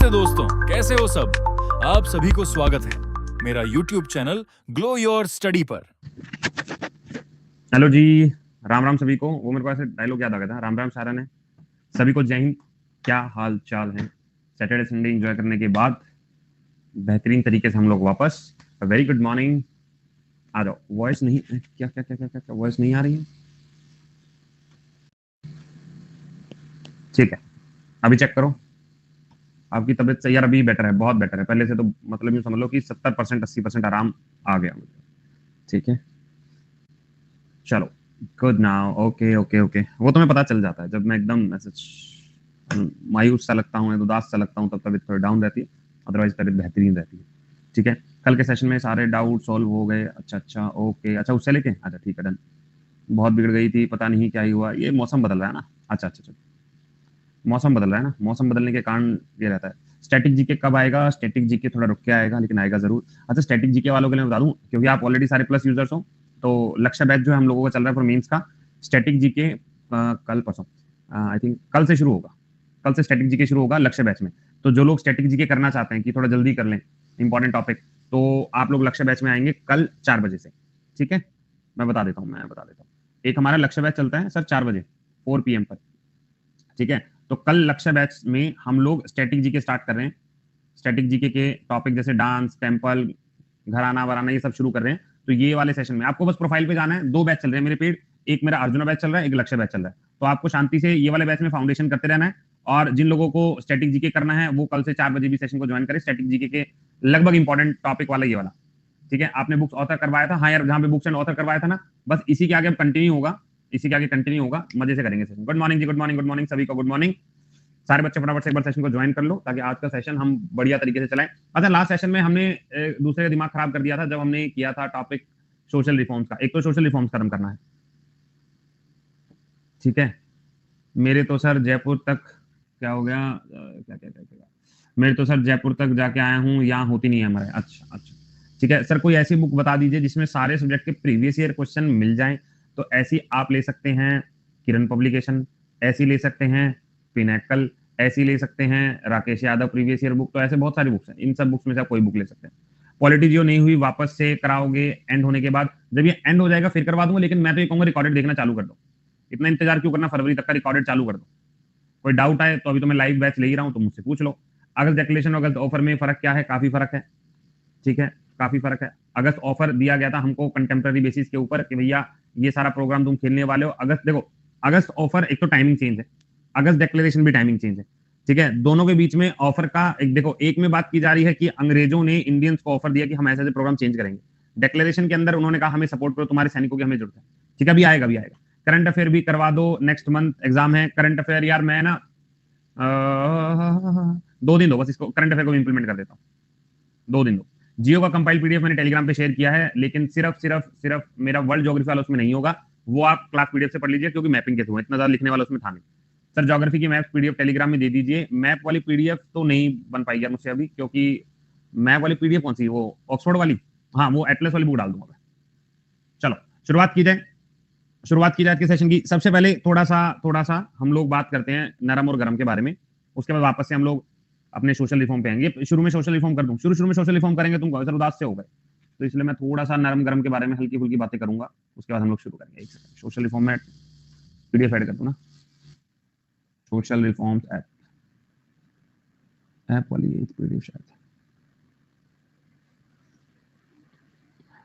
नमस्ते दोस्तों, कैसे हो सब। आप सभी को स्वागत है मेरा YouTube channel glow your study पर। हेलो जी, राम राम सभी को। वो मेरे को ऐसे डायलॉग याद आ गया था, राम राम सारा ने। सभी को जय हिंद। क्या हाल चाल है? सैटरडे संडे एंजॉय करने के बाद बेहतरीन तरीके से हम लोग वापस। Very good morning. आ जाओ। वॉइस नहीं, क्या क्या क्या क्या क्या वॉइस नहीं आ रही है? ठीक है, अभी चेक करो। आपकी तबीयत सही? यार अभी बेटर है, बहुत बेटर है पहले से। तो मतलब यूं समझ लो कि 70% 80% आराम आ गया मुझे। ठीक है, चलो good now. Okay okay okay, वो तो मैं पता चल जाता है जब मैं एकदम ऐसे मायूस सा लगता हूँ, उदास सा लगता हूँ, तब तबीयत थोड़ी डाउन रहती है। अदरवाइज तबीयत बेहतरीन रहती है। ठीक है, कल के सेशन में सारे डाउट सॉल्व हो गए। अच्छा अच्छा, ओके। अच्छा, उससे लेके अच्छा, ठीक है, डन। बहुत बिगड़ गई थी, पता नहीं क्या ही हुआ। ये मौसम बदल रहा है ना। अच्छा अच्छा अच्छा, मौसम बदल रहा है ना। मौसम बदलने के कारण ये रहता है। स्टैटिक जीके कब आएगा? स्टैटिक जीके थोड़ा रुक के आएगा, लेकिन आएगा जरूर। अच्छा, स्टैटिक जीके वालों के लिए बता दूं, क्योंकि आप ऑलरेडी सारे प्लस यूजर्स हो, तो लक्ष्य बैच जो है हम लोगों का चल रहा है फॉर मेंस का। स्टैटिक जीके कल परसों, आई थिंक कल से शुरू होगा। कल से स्टैटिक जीके शुरू होगा लक्ष्य बैच में। तो जो लोग स्टैटिक जीके करना चाहते हैं कि थोड़ा जल्दी कर लें इंपॉर्टेंट टॉपिक, तो आप लोग लक्ष्य बैच में आएंगे कल 4 बजे से। ठीक है, मैं बता देता हूँ। एक हमारा लक्ष्य बैच चलता है सर 4 बजे 4 PM पर। ठीक है, तो कल लक्ष्य बैच में हम लोग स्टैटिक जीके स्टार्ट कर रहे हैं। स्टैटिक जीके के टॉपिक जैसे डांस, टेम्पल, घराना वराना, ये सब शुरू कर रहे हैं। तो ये वाले सेशन में आपको बस प्रोफाइल पे जाना है। 2 बैच चल रहे हैं मेरे पेड। एक मेरा अर्जुना बैच चल रहा है, एक लक्ष्य बैच चल रहा है। तो आपको शांति से ये वाले बैच में फाउंडेशन करते रहना है। और जिन लोगों को स्टैटिक जीके करना है वो कल से 4 बजे भी सेशन को ज्वाइन करें। स्टैटिक जीके के लगभग इंपॉर्टेंट टॉपिक वाला ये वाला। ठीक है, आपने बुक्स ऑथर करवाया था। हाँ यार, जहां पे बुक्स एंड ऑथर करवाया था ना, बस इसी के आगे कंटिन्यू होगा। इसी के आगे कंटिन्यू होगा, मजे से करेंगे सेशन। गुड मॉर्निंग जी, गुड मॉर्निंग, गुड मॉर्निंग सभी को, गुड मॉर्निंग। सारे बच्चे फटाफट से एक बार सेशन को ज्वाइन कर लो, ताकि आज का सेशन हम बढ़िया तरीके से चलाएं। अच्छा, लास्ट सेशन में हमने दूसरे का दिमाग खराब कर दिया था जब हमने किया था टॉपिक सोशल रिफॉर्म्स का। एक तो सोशल रिफॉर्म्स खत्म करना है। ठीक है, मेरे तो सर जयपुर तक क्या हो गया, क्या क्या क्या क्या मेरे तो सर जयपुर तक जाके आया हूँ, यहाँ होती नहीं है हमारे। अच्छा अच्छा, ठीक है सर, कोई ऐसी बुक बता दीजिए जिसमें सारे सब्जेक्ट के प्रीवियस ईयर क्वेश्चन मिल जाएं। तो ऐसी आप ले सकते हैं किरण पब्लिकेशन, ऐसी ले सकते हैं पिनैकल, ऐसी ले सकते हैं Rakesh Yadav previous year book. तो ऐसे बहुत सारी बुक्स हैं, इन सब बुक्स में से आप कोई बुक ले सकते हैं। पॉलिटी जो नहीं हुई वापस से कराओगे एंड होने के बाद। जब ये एंड हो जाएगा फिर करवा दूंगा, लेकिन मैं तो ये कहूंगा रिकॉर्डेड देखना चालू कर दो। इतना इंतजार क्यों करना, फरवरी तक का रिकॉर्डेड चालू कर दो। कोई डाउट आए तो अभी तो मैं लाइव बैच ले ही रहा हूँ, तो मुझसे पूछ लो। अगस्त डिक्लेरेशन और अगस्त ऑफर में फर्क क्या है? काफी फर्क है। ठीक है, काफी फर्क है। अगस्त ऑफर दिया गया था हमको कंटेम्प्रेरी बेसिस के ऊपर कि भैया ये सारा प्रोग्राम तुम खेलने वाले हो। अगस्त देखो, अगस्त ऑफर एक तो टाइमिंग चेंज है, अगस्त डिक्लेरेशन भी टाइमिंग चेंज है। ठीक है, दोनों के बीच में ऑफर का एक देखो, एक में बात की जा रही है कि अंग्रेजों ने इंडियंस को ऑफर दिया कि हम ऐसे ऐसे प्रोग्राम चेंज करेंगे। डिक्लेरेशन के अंदर उन्होंने कहा हमें सपोर्ट करो, तुम्हारे सैनिकों की हमें जरूरत है। ठीक है, अभी आएगा, अभी आएगा। करंट अफेयर भी करवा दो, नेक्स्ट मंथ एग्जाम है। करंट अफेयर यार मैं ना 2 दिन दो बस, इसको करंट अफेयर को इंप्लीमेंट कर देता हूँ। 2 दिन दो। जियो का कंपाइल पीडीएफ मैंने टेलीग्राम पे शेयर किया है, लेकिन सिर्फ मेरा वर्ल्ड ज्योग्राफी वाला उसमें नहीं होगा। वो आप क्लास पीडीएफ से पढ़ लीजिए, क्योंकि मैपिंग के थ्रू है, इतना ज्यादा लिखने वाला उसमें था नहीं। सर ज्योग्राफी की मैप पीडीएफ टेलीग्राम में दे दीजिए। मैप वाली पीडीएफ तो नहीं बन पाई यार मुझसे अभी, क्योंकि मैप वाली पीडीएफ कौन सी, वो ऑक्सफोर्ड वाली? हाँ, वो एटलस वाली बुक डाल दूंगा मैं। चलो शुरुआत की जाए। शुरुआत की जाए के सेशन की। सबसे पहले थोड़ा सा हम लोग बात करते हैं नरम और गरम के बारे में। उसके बाद वापस से हम लोग अपने सोशल रिफॉर्म पे आएंगे। शुरू में सोशल रिफॉर्म कर दूं, शुरू में सोशल रिफॉर्म करेंगे तुम सर उदास से हो गए, तो इसलिए मैं थोड़ा सा नरम गरम के बारे में हल्की फुल्की बातें करूंगा। उसके बाद हम लोग शुरू करेंगे। एक सेकंड, सोशल रिफॉर्म में पीडीएफ ऐड कर दूं ना, सोशल रिफॉर्म्स ऐप वाली पीडीएफ शायद।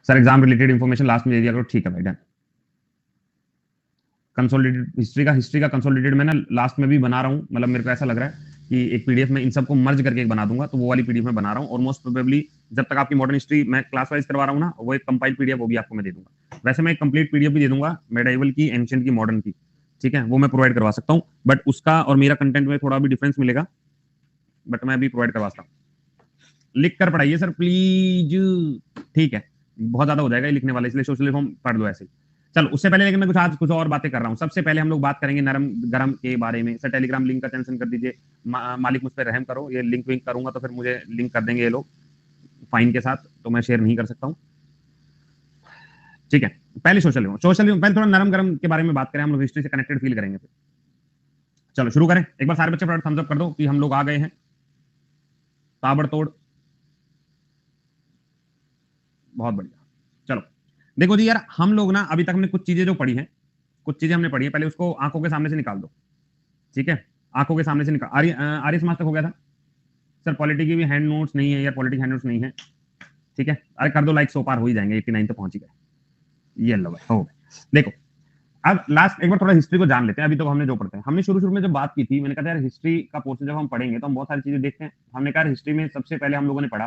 Sir exam related information last में दे दिया करो। ठीक है भाई, डन। कंसोलिडेटेड हिस्ट्री का कंसोलिडेटेड मैं ना लास्ट में भी बना रहा हूँ। मतलब मेरे को ऐसा लग रहा है कि एक पीडीएफ में इन सबको मर्ज करके एक बना दूंगा, तो वो वाली पीडीएफ में बना रहा हूँ। और मोस्ट प्रोबेबली जब तक आपकी मॉडर्न हिस्ट्री मैं क्लास वाइज करवा रहा हूँ ना, वो एक कंपाइल्ड पीडीएफ वो भी आपको मैं दे दूंगा। वैसे मैं एक कंप्लीट पीडीएफ भी दे दूंगा मेडिवल की, एंशिएंट की, मॉडर्न की। ठीक है, वो मैं प्रोवाइड करवा सकता हूँ, बट उसका और मेरा कंटेंट में थोड़ा भी डिफरेंस मिलेगा, बट मैं अभी प्रोवाइड करवा सकता हूँ। लिख कर पढ़ाइए सर प्लीज। ठीक है, बहुत ज्यादा हो जाएगा लिखने वाला, इसलिए सोशल रिफॉर्म पढ़ लो ऐसे ही। चलो उससे पहले, लेकिन मैं आज कुछ और बातें कर रहा हूं। सबसे पहले हम लोग बात करेंगे नरम गरम के बारे में। सर टेलीग्राम लिंक का टेंशन कर दीजिए। मालिक मुझ पर रहम करो, ये लिंक विंक करूंगा तो फिर मुझे लिंक कर देंगे ये लोग फाइन के साथ, तो मैं शेयर नहीं कर सकता हूं। ठीक है, पहले सोशल रिफॉर्म पहले थोड़ा नरम गरम के बारे में बात करें, हम लोग हिस्ट्री से कनेक्टेड फील करेंगे फिर। चलो शुरू करें। एक बार सारे बच्चे थम्स अप कर दो कि हम लोग आ गए हैं। ताबड़तोड़, बहुत बढ़िया। चलो देखो जी यार, हम लोग ना अभी तक हमने कुछ चीजें जो पढ़ी हैं, कुछ चीजें हमने पढ़ी है, पहले उसको आंखों के सामने से निकाल दो, ठीक है? आंखों के सामने से निकाल। आर्य समाज तक हो गया था सर? पॉलिटी की भी हैंड नोट्स नहीं है यार, पॉलिटिक हैंड नोट्स नहीं है, ठीक है? अरे कर दो लाइक, 100 पार हो ही जाएंगे, 89 तो पहुंच ही गए। ये लो भाई, हो गए। देखो अब लास्ट एक बार थोड़ा हिस्ट्री को जान लेते हैं। अभी तो हमने जो पढ़ते हैं, हमने शुरू में जब बात की थी, मैंने कहा यार हिस्ट्री का पोर्शन जब हम पढ़ेंगे तो हम बहुत सारी चीजें देखते हैं। हमने कहा हिस्ट्री में सबसे पहले हम लोगों ने पढ़ा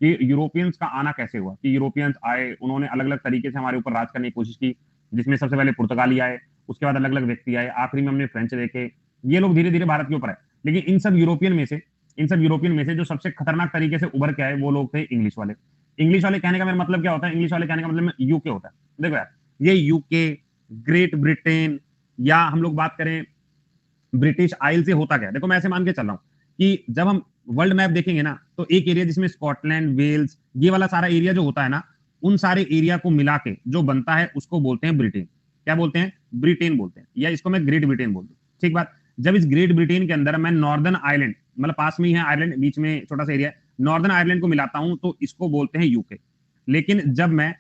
कि यूरोपियंस का आना कैसे हुआ, कि यूरोपियंस आए, उन्होंने अलग अलग तरीके से हमारे ऊपर राज करने की कोशिश की, जिसमें सबसे पहले पुर्तगाली आए, उसके बाद अलग अलग व्यक्ति आए, आखिरी में हमने फ्रेंच देखे। ये लोग धीरे धीरे भारत के ऊपर आए, लेकिन इन सब यूरोपियन में से जो सबसे खतरनाक तरीके से उभर के आए वो लोग थे इंग्लिश वाले। इंग्लिश वाले कहने का मेरा मतलब क्या होता है? इंग्लिश वाले कहने का मतलब यूके होता है। देखो यार, ये यूके, ग्रेट ब्रिटेन, या हम लोग बात करें ब्रिटिश आइल से होता क्या? देखो मैं ऐसे मान के चल रहा हूं कि जब हम वर्ल्ड मैप देखेंगे ना, तो एक एरिया जिसमें स्कॉटलैंड, वेल्स, ये वाला सारा एरिया जो होता है ना, उन सारे एरिया को मिला के जो बनता है उसको बोलते हैं ब्रिटेन। क्या बोलते हैं? ब्रिटेन बोलते हैं, या इसको मैं ग्रेट ब्रिटेन बोलता हूँ, ठीक बात। जब इस ग्रेट ब्रिटेन के अंदर मैं नॉर्दर्न आयरलैंड, मतलब पास में ही है आयरलैंड, बीच में छोटा सा एरिया है, नॉर्दर्न आयरलैंड को मिलाता हूं तो इसको बोलते हैं यूके। लेकिन जब मैं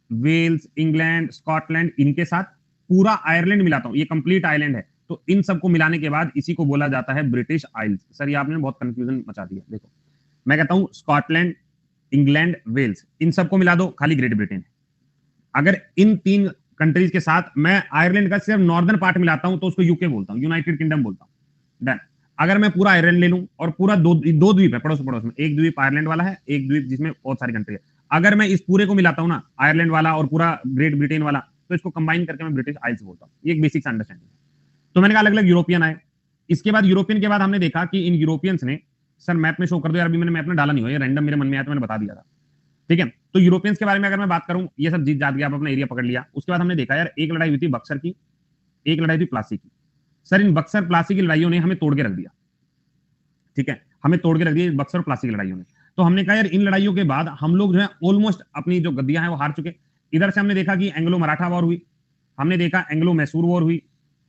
वेल्स, इंग्लैंड, स्कॉटलैंड, इनके साथ पूरा आयरलैंड मिलाता हूं, ये कंप्लीट आइलैंड है, तो इन सबको मिलाने के बाद इसी को बोला जाता है ब्रिटिश आइल्स। सर ये आपने बहुत कंफ्यूजन मचा दिया। देखो मैं कहता हूं स्कॉटलैंड, इंग्लैंड, वेल्स, इन सबको मिला दो, खाली ग्रेट ब्रिटेन है। अगर इन 3 कंट्रीज के साथ मैं आयरलैंड का सिर्फ नॉर्दर्न पार्ट मिलाता हूं तो उसको यूके बोलता हूं, यूनाइटेड किंगडम बोलता हूं। डन। अगर मैं पूरा आयरलैंड ले लूं और पूरा दो द्वीप है पड़ोस पड़ोस में, एक द्वीप आयरलैंड वाला है, एक द्वीप जिसमें बहुत सारी कंट्री है, अगर मैं इस पूरे को मिलाता हूं ना, आयरलैंड वाला और पूरा ग्रेट ब्रिटेन वाला, तो इसको कंबाइन करके मैं ब्रिटिश आइल्स बोलता हूं। ये एक बेसिक अंडरस्टैंडिंग है। तो मैंने कहा अलग अलग यूरोपियन आए। इसके बाद यूरोपियन के बाद हमने देखा कि इन यूरोपियंस ने, सर मैप में शो कर दो यार, अभी मैंने मैप में डाला नहीं हो, ये रैंडम मेरे मन में आया तो मैंने बता दिया था, ठीक है? तो यूरोपियंस के बारे में अगर मैं बात करूं, ये सब जीत जात गया, आप अपना एरिया पकड़ लिया। उसके बाद हमने देखा यार, एक लड़ाई हुई थी बक्सर की, एक लड़ाई थी प्लासी की। सर इन बक्सर प्लासी की लड़ाइयों ने हमें तोड़ के रख दिया, ठीक है? हमें तोड़ के रख दिया बक्सर और प्लासी की लड़ाइयों ने। तो हमने कहा यार इन लड़ाइयों के बाद हम लोग जो है ऑलमोस्ट अपनी जो गद्दियां हैं वो हार चुके। इधर से हमने देखा कि एंग्लो मराठा वॉर हुई, हमने देखा एंग्लो मैसूर वॉर हुई,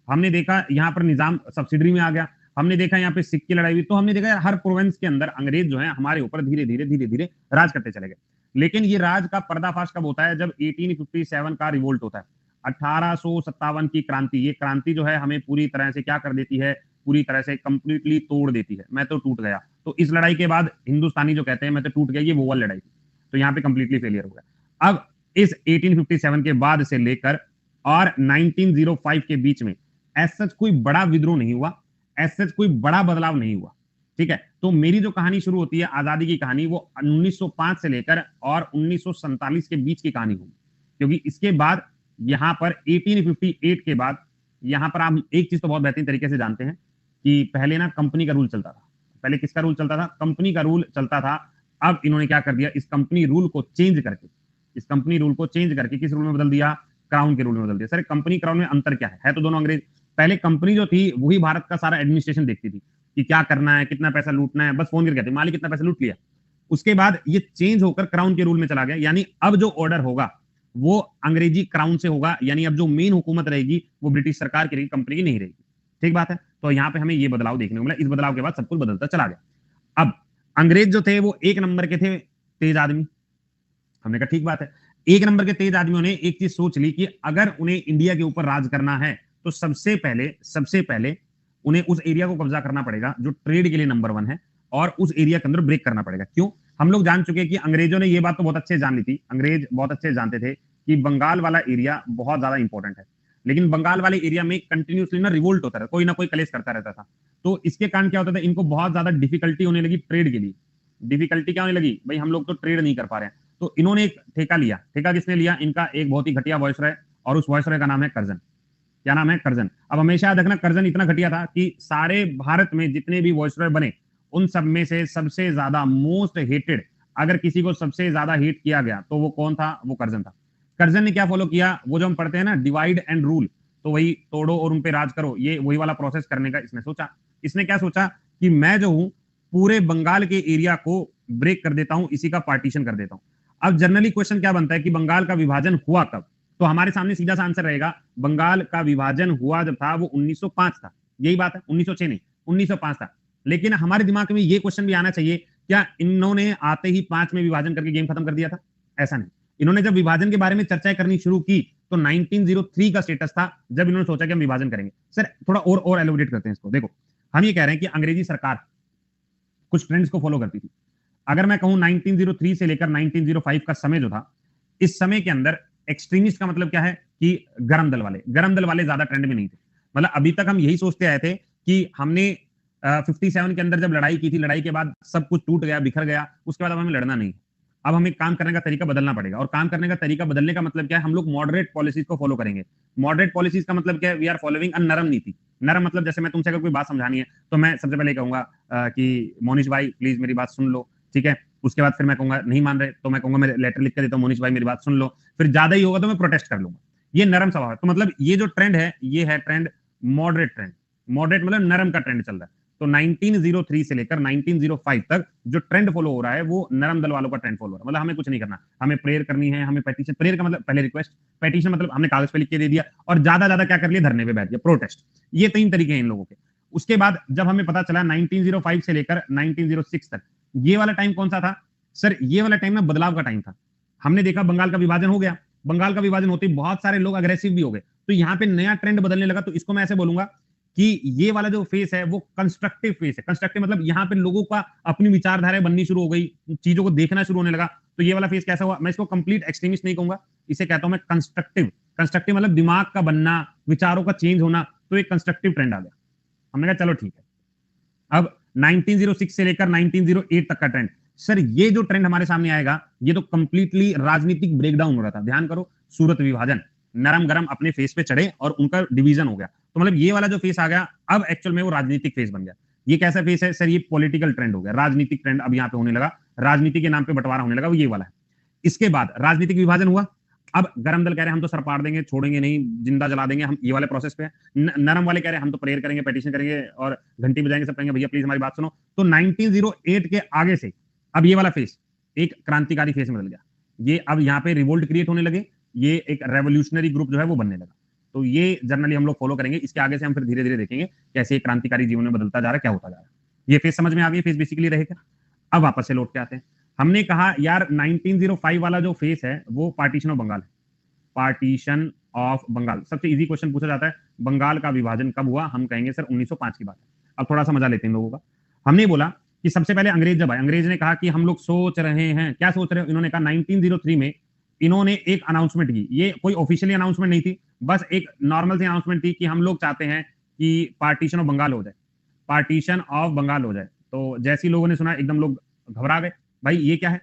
हमने देखा यहाँ पर निजाम सब्सिडरी में आ गया, हमने देखा यहाँ पे सिख की लड़ाई हुई। तो हमने देखा यार हर प्रोविंस के अंदर अंग्रेज जो है हमारे ऊपर धीरे धीरे राज करते चले गए। लेकिन ये राज का पर्दाफाश कब होता है? जब 1857 का रिवोल्ट होता है, 1857 की क्रांति। ये क्रांति जो है हमें पूरी तरह से क्या कर देती है? पूरी तरह से कंप्लीटली तोड़ देती है। मैं तो टूट गया। तो इस लड़ाई के बाद हिंदुस्तानी जो कहते हैं मैं तो टूट गया, ये वो वाली लड़ाई थी। तो यहाँ पे कंप्लीटली फेलियर हो गया। अब इस 1857 के बाद से लेकर और 1905 के बीच में ऐसा कोई बड़ा विद्रोह नहीं हुआ, ऐसा कोई बड़ा बदलाव नहीं हुआ, ठीक है? तो मेरी जो कहानी शुरू होती है आजादी की कहानी, वो 1905 से लेकर और 1947 के बीच की कहानी होगी। क्योंकि इसके बाद यहां पर 1858 के बाद यहां पर आप एक चीज तो बहुत बेहतरीन तरीके से जानते हैं कि पहले ना कंपनी का रूल चलता था। पहले किसका रूल चलता था? कंपनी का रूल चलता था। अब इन्होंने क्या कर दिया? इस कंपनी रूल को चेंज करके, किस रूल में बदल दिया? क्राउन के रूल में बदल दिया। सर कंपनी क्राउन में अंतर क्या है तो दोनों अंग्रेज। पहले कंपनी जो थी वही भारत का सारा एडमिनिस्ट्रेशन देखती थी कि क्या करना है, कितना पैसा लूटना है, बस फोन करके कहते मालिक कितना पैसा लूट लिया। उसके बाद ये चेंज होकर क्राउन के रूल में चला गया, यानी अब जो ऑर्डर होगा वो अंग्रेजी क्राउन से होगा, यानी अब जो मेन हुकूमत रहेगी वो ब्रिटिश सरकार की रहेगी, कंपनी की नहीं रहेगी। ठीक बात है? तो यहाँ पे हमें ये बदलाव देखने को मिला। इस बदलाव के बाद सब कुछ बदलता चला गया। अब अंग्रेज जो थे वो एक नंबर के थे तेज आदमी। हमने कहा ठीक बात है, एक नंबर के तेज आदमियों ने एक चीज सोच ली कि अगर उन्हें इंडिया के ऊपर राज करना है तो सबसे पहले उन्हें उस एरिया को कब्जा करना पड़ेगा जो ट्रेड के लिए नंबर 1 है, और उस एरिया के अंदर ब्रेक करना पड़ेगा। क्यों? हम लोग जान चुके कि अंग्रेजों ने ये बात तो बहुत अच्छे जान ली थी, अंग्रेज बहुत अच्छे जानते थे कि बंगाल वाला एरिया बहुत ज्यादा इंपॉर्टेंट है। लेकिन बंगाल वाले एरिया में कंटिन्यूसली ना रिवोल्ट होता रहता, कोई ना कोई कलेश करता रहता था। तो इसके कारण क्या होता था, इनको बहुत ज्यादा डिफिकल्टी होने लगी ट्रेड के लिए। डिफिकल्टी क्या होने लगी? भाई हम लोग तो ट्रेड नहीं कर पा रहे हैं। तो इन्होंने एक ठेका लिया। ठेका किसने लिया? इनका एक बहुत ही घटिया वॉइसरॉय, और उस वॉइसरॉय का नाम है कर्जन। क्या नाम है? कर्जन। अब हमेशा याद रखना, कर्जन इतना घटिया था कि सारे भारत में जितने भी वॉइसरॉय बने उन सब में से सबसे ज्यादा मोस्ट हेटेड, अगर किसी को सबसे ज्यादा हेट किया गया तो वो कौन था? वो कर्जन था। कर्जन ने क्या फॉलो किया? वो जो हम पढ़ते हैं ना डिवाइड एंड रूल, तो वही तोड़ो और उन पे राज करो, ये वही वाला प्रोसेस करने का इसने सोचा। इसने क्या सोचा कि मैं जो हूं पूरे बंगाल के एरिया को ब्रेक कर देता हूं, इसी का पार्टीशन कर देता हूं। अब जनरली क्वेश्चन क्या बनता है कि बंगाल का विभाजन हुआ कब? तो हमारे सामने सीधा सा आंसर रहेगा, बंगाल का विभाजन हुआ जब था वो 1905 था। यही बात है, 1906 नहीं, 1905 था। लेकिन हमारे दिमाग में ये क्वेश्चन भी आना चाहिए क्या इन्होंने आते ही 5 में विभाजन करके गेम खत्म कर दिया था? ऐसा नहीं। इन्होंने जब विभाजन के बारे में चर्चाएं करनी शुरू की तो 1903 का स्टेटस था जब इन्होंने सोचा कि हम विभाजन करेंगे। सर थोड़ा और एलोबरेट करते हैं इसको। देखो, हम ये कह रहे हैं कि अंग्रेजी सरकार कुछ ट्रेंड्स को फॉलो करती थी। अगर मैं कहूं 1903 से लेकर 1905 का समय जो था, इस समय के अंदर एक्सट्रीमिस्ट का मतलब क्या है कि गरम दल वाले ज्यादा ट्रेंड में नहीं थे। मतलब अभी तक हम यही सोचते आए थे कि हमने 57 के अंदर जब लड़ाई की थी, लड़ाई के बाद सब कुछ टूट गया, बिखर गया, उसके बाद अब हमें लड़ना नहीं। अब हमें काम करने का तरीका बदलना पड़ेगा, और काम करने का तरीका बदलने का मतलब क्या है? हम लोग मॉडरेट पॉलिसीज को फॉलो करेंगे। मॉडरेट पॉलिसीज का मतलब क्या है? वी आर फॉलोइंग अ नरम नीति। नरम मतलब जैसे मैं तुमसे अगर कोई बात समझानी है तो मैं सबसे पहले कहूंगा कि मोनिश भाई प्लीज मेरी बात सुन लो, ठीक है। उसके बाद फिर मैं कहूंगा नहीं मान रहे तो मैं कहूंगा मैं लेटर लिख कर देता हूँ, मोनिश भाई मेरी बात सुन लो। फिर ज्यादा ही होगा तो मैं प्रोटेस्ट कर लूंगा। ये नरम स्वभाव है। तो मतलब ये जो ट्रेंड है, ये है ट्रेंड मॉडरेट ट्रेंड। मॉडरेट मतलब नरम का ट्रेंड चल रहा है। तो 1903 से लेकर 1905 तक जो ट्रेंड फॉलो हो रहा है वो नरम दल वालों का ट्रेंड फॉलो हो रहा है। मतलब हमें कुछ नहीं करना, हमें प्रेयर करनी है, हमें पेटिशन, प्रेयर का मतलब पहले रिक्वेस्ट, पेटिशन मतलब हमने कागज पे लिख के दे दिया, और ज्यादा क्या कर लिया? धरने पे बैठ गया, प्रोटेस्ट। ये 3 तरीके हैं इन लोगों के। उसके बाद जब हमें पता चला 1905 से लेकर 1906 तक, ये वाला टाइम कौन सा था? सर ये वाला टाइम ना बदलाव का टाइम था। हमने देखा बंगाल का विभाजन हो गया, बंगाल का विभाजन होते ही बहुत सारे लोग अग्रेसिव भी हो गए, तो यहाँ पे नया ट्रेंड बदलने लगा। तो इसको मैं ऐसे बोलूंगा कि ये वाला जो फेस है वो कंस्ट्रक्टिव फेस है। कंस्ट्रक्टिव मतलब यहाँ पे लोगों का अपनी विचारधारा बननी शुरू हो गई, चीजों को देखना शुरू होने लगा। तो ये वाला फेस कैसा हुआ? मैं इसको कंप्लीट एक्सट्रीमिस्ट नहीं कहूंगा, इसे कहता हूं मैं कंस्ट्रक्टिव। कंस्ट्रक्टिव मतलब दिमाग का बनना, विचारों का चेंज होना। तो एक कंस्ट्रक्टिव ट्रेंड आ गया। हमने कहा चलो ठीक है। अब 1906 से लेकर 1908 तक का ट्रेंड, सर ये जो ट्रेंड हमारे सामने आएगा, ये तो कंप्लीटली राजनीतिक ब्रेकडाउन हो रहा था। ध्यान करो, सूरत विभाजन, नरम गरम अपने फेस पे चढ़े और उनका डिवीजन हो गया। तो मतलब ये वाला जो फेस आ गया, अब एक्चुअल में वो राजनीतिक फेस बन गया। ये कैसा फेस है सर? ये पॉलिटिकल ट्रेंड हो गया, राजनीतिक ट्रेंड अब यहाँ पे होने लगा, राजनीति के नाम पे बंटवारा होने लगा, वो ये वाला है। इसके बाद राजनीतिक विभाजन हुआ। अब गरम दल कह रहे हैं हम तो सर पाड़ देंगे, छोड़ेंगे नहीं, जिंदा जला देंगे, हम ये वाले प्रोसेस पे हैं। नरम वाले कह रहे हैं हम तो प्रेयर करेंगे, पेटिशन करेंगे और घंटी बजाएंगे, सब कहेंगे भैया प्लीज हमारी बात सुनो। तो 1908 के आगे से अब ये वाला फेस एक क्रांतिकारी फेस में बदल गया। ये अब यहाँ पे रिवोल्ट क्रिएट होने लगे, ये एक रेवोल्यूशनरी ग्रुप जो है वो बनने लगा। तो ये जनरली हम लोग फॉलो करेंगे। इसके आगे से हम फिर धीरे धीरे देखेंगे कैसे क्रांतिकारी जीवन में बदलता जा रहा है, क्या होता जा रहा है। ये फेस समझ में आ गई? फेस बेसिकली रहेगा। अब वापस से लौट के आते हैं। हमने कहा यार 1905 वाला जो फेस है वो पार्टीशन ऑफ बंगाल है। पार्टीशन ऑफ बंगाल सबसे इजी क्वेश्चन पूछा जाता है, बंगाल का विभाजन कब हुआ? हम कहेंगे सर 1905 की बात है। अब थोड़ा सा मजा लेते हैं लोगों का। हमने बोला कि सबसे पहले अंग्रेज जब आए, अंग्रेज ने कहा कि हम लोग सोच रहे हैं। क्या सोच रहे हो? इन्होंने कहा 1903 में इन्होंने एक अनाउंसमेंट की। ये कोई ऑफिशियली अनाउंसमेंट नहीं थी, बस एक नॉर्मल सी अनाउंसमेंट थी कि हम लोग चाहते हैं कि पार्टीशन ऑफ बंगाल हो जाए, पार्टीशन ऑफ बंगाल हो जाए। तो जैसे ही लोगों ने सुना एकदम लोग घबरा गए, भाई ये क्या है?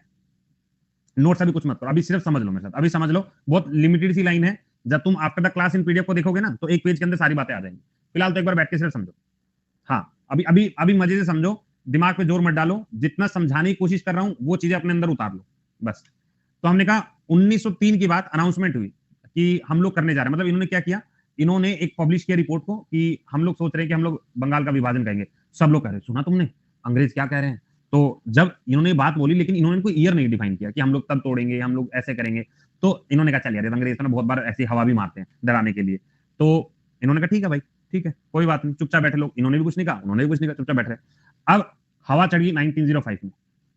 नोट्स अभी कुछ मत करो, अभी सिर्फ समझ लो मेरे साथ, अभी समझ लो। बहुत लिमिटेड सी लाइन है, जब तुम after the class in PDF को देखोगे ना तो एक पेज के अंदर सारी बातें आ जाएंगी। फिलहाल तो एक बार बैठ के सिर्फ समझो। हाँ, अभी अभी अभी मजे से समझो, दिमाग पे जोर मत डालो। जितना समझाने की कोशिश कर रहा हूं वो चीजें अपने अंदर उतार लो बस। तो हमने कहा 1903 की बात अनाउंसमेंट हुई कि हम लोग करने जा रहे हैं। मतलब इन्होंने क्या किया? इन्होंने एक पब्लिश किया रिपोर्ट को कि हम लोग सोच रहे हैं कि हम लोग बंगाल का विभाजन करेंगे। सब लोग कह रहे हैं सुना तुमने अंग्रेज क्या कह रहे हैं? तो जब इन्होंने बात बोली, लेकिन इन्होंने कोई ईयर नहीं डिफाइन किया कि हम लोग तब तोड़ेंगे, हम लोग ऐसे करेंगे। तो इन्होंने कहा चल यार अंग्रेज तो ना बहुत बार ऐसी हवा भी मारते हैं डराने के लिए। तो इन्होंने कहा ठीक है भाई, ठीक है कोई बात नहीं, चुपचाप बैठे लोग। इन्होंने भी कुछ नहीं कहा, उन्होंने भी कुछ नहीं कहा, चुपचाप बैठ रहे। अब हवा चढ़ गई 1905 में,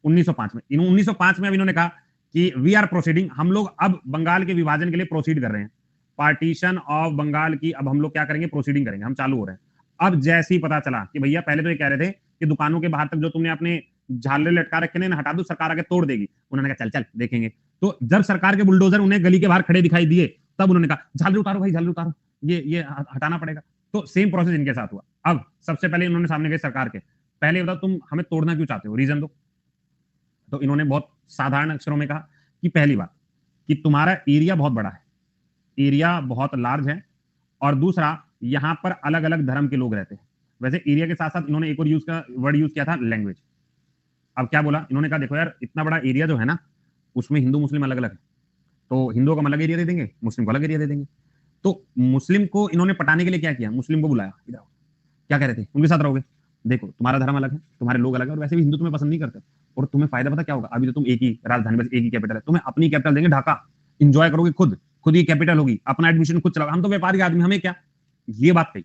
1905 में। 1905 में अब इन्होंने कहा कि वी आर प्रोसीडिंग, हम लोग अब बंगाल के विभाजन के लिए प्रोसीड कर रहे हैं। पार्टीशन ऑफ बंगाल की अब हम लोग क्या करेंगे? प्रोसीडिंग करेंगे, हम चालू हो रहे हैं। अब जैसे ही पता चला कि भैया पहले तो ये कह रहे थे कि दुकानों के बाहर तक जो तुमने अपने झालरे लटका रखे ना हटा दो, सरकार आगे तोड़ देगी। उन्होंने कहा चल चल देखेंगे। तो जब सरकार के बुलडोजर उन्हें गली के बाहर खड़े दिखाई दिए, तब उन्होंने कहा झालरे उतारो भाई, झालरे उतारो, ये हटाना पड़ेगा। तो सेम प्रोसेस इनके साथ हुआ। अब सबसे पहले इन्होंने सामने गए सरकार के, पहले बताओ तुम हमें तोड़ना क्यों चाहते हो, रीजन दो। तो इन्होंने बहुत साधारण अक्षरों में कहा कि पहली बात कि तुम्हारा एरिया बहुत बड़ा है, एरिया बहुत लार्ज है, और दूसरा यहां पर अलग अलग धर्म के लोग रहते हैं। वैसे एरिया के साथ साथ इन्होंने एक और वर्ड यूज किया था, लैंग्वेज। अब क्या बोला इन्होंने? कहा देखो यार इतना बड़ा एरिया जो है ना, उसमें हिंदू मुस्लिम अलग अलग है, तो हिंदुओं का अलग एरिया दे देंगे, मुस्लिम को अलग एरिया दे देंगे। तो मुस्लिम को इन्होंने पटाने के लिए क्या किया? मुस्लिम को बुलाया, इधर आओ, क्या कह रहे थे? उनके साथ रहोगे, देखो तुम्हारा धर्म अलग है, तुम्हारे लोग अलग है, और वैसे भी हिंदू तुम्हें पसंद नहीं करते, और तुम्हें फायदा पता क्या होगा? अभी तो तुम एक ही राजधानी, बस एक ही कैपिटल है, तुम्हें अपनी कैपिटल देंगे ढाका, इंजॉय करोगे खुद, खुद ही कैपिटल होगी, अपना एडमिशन खुद चलाओ, हम तो व्यापारी आदमी, हमें क्या? ये बात कही।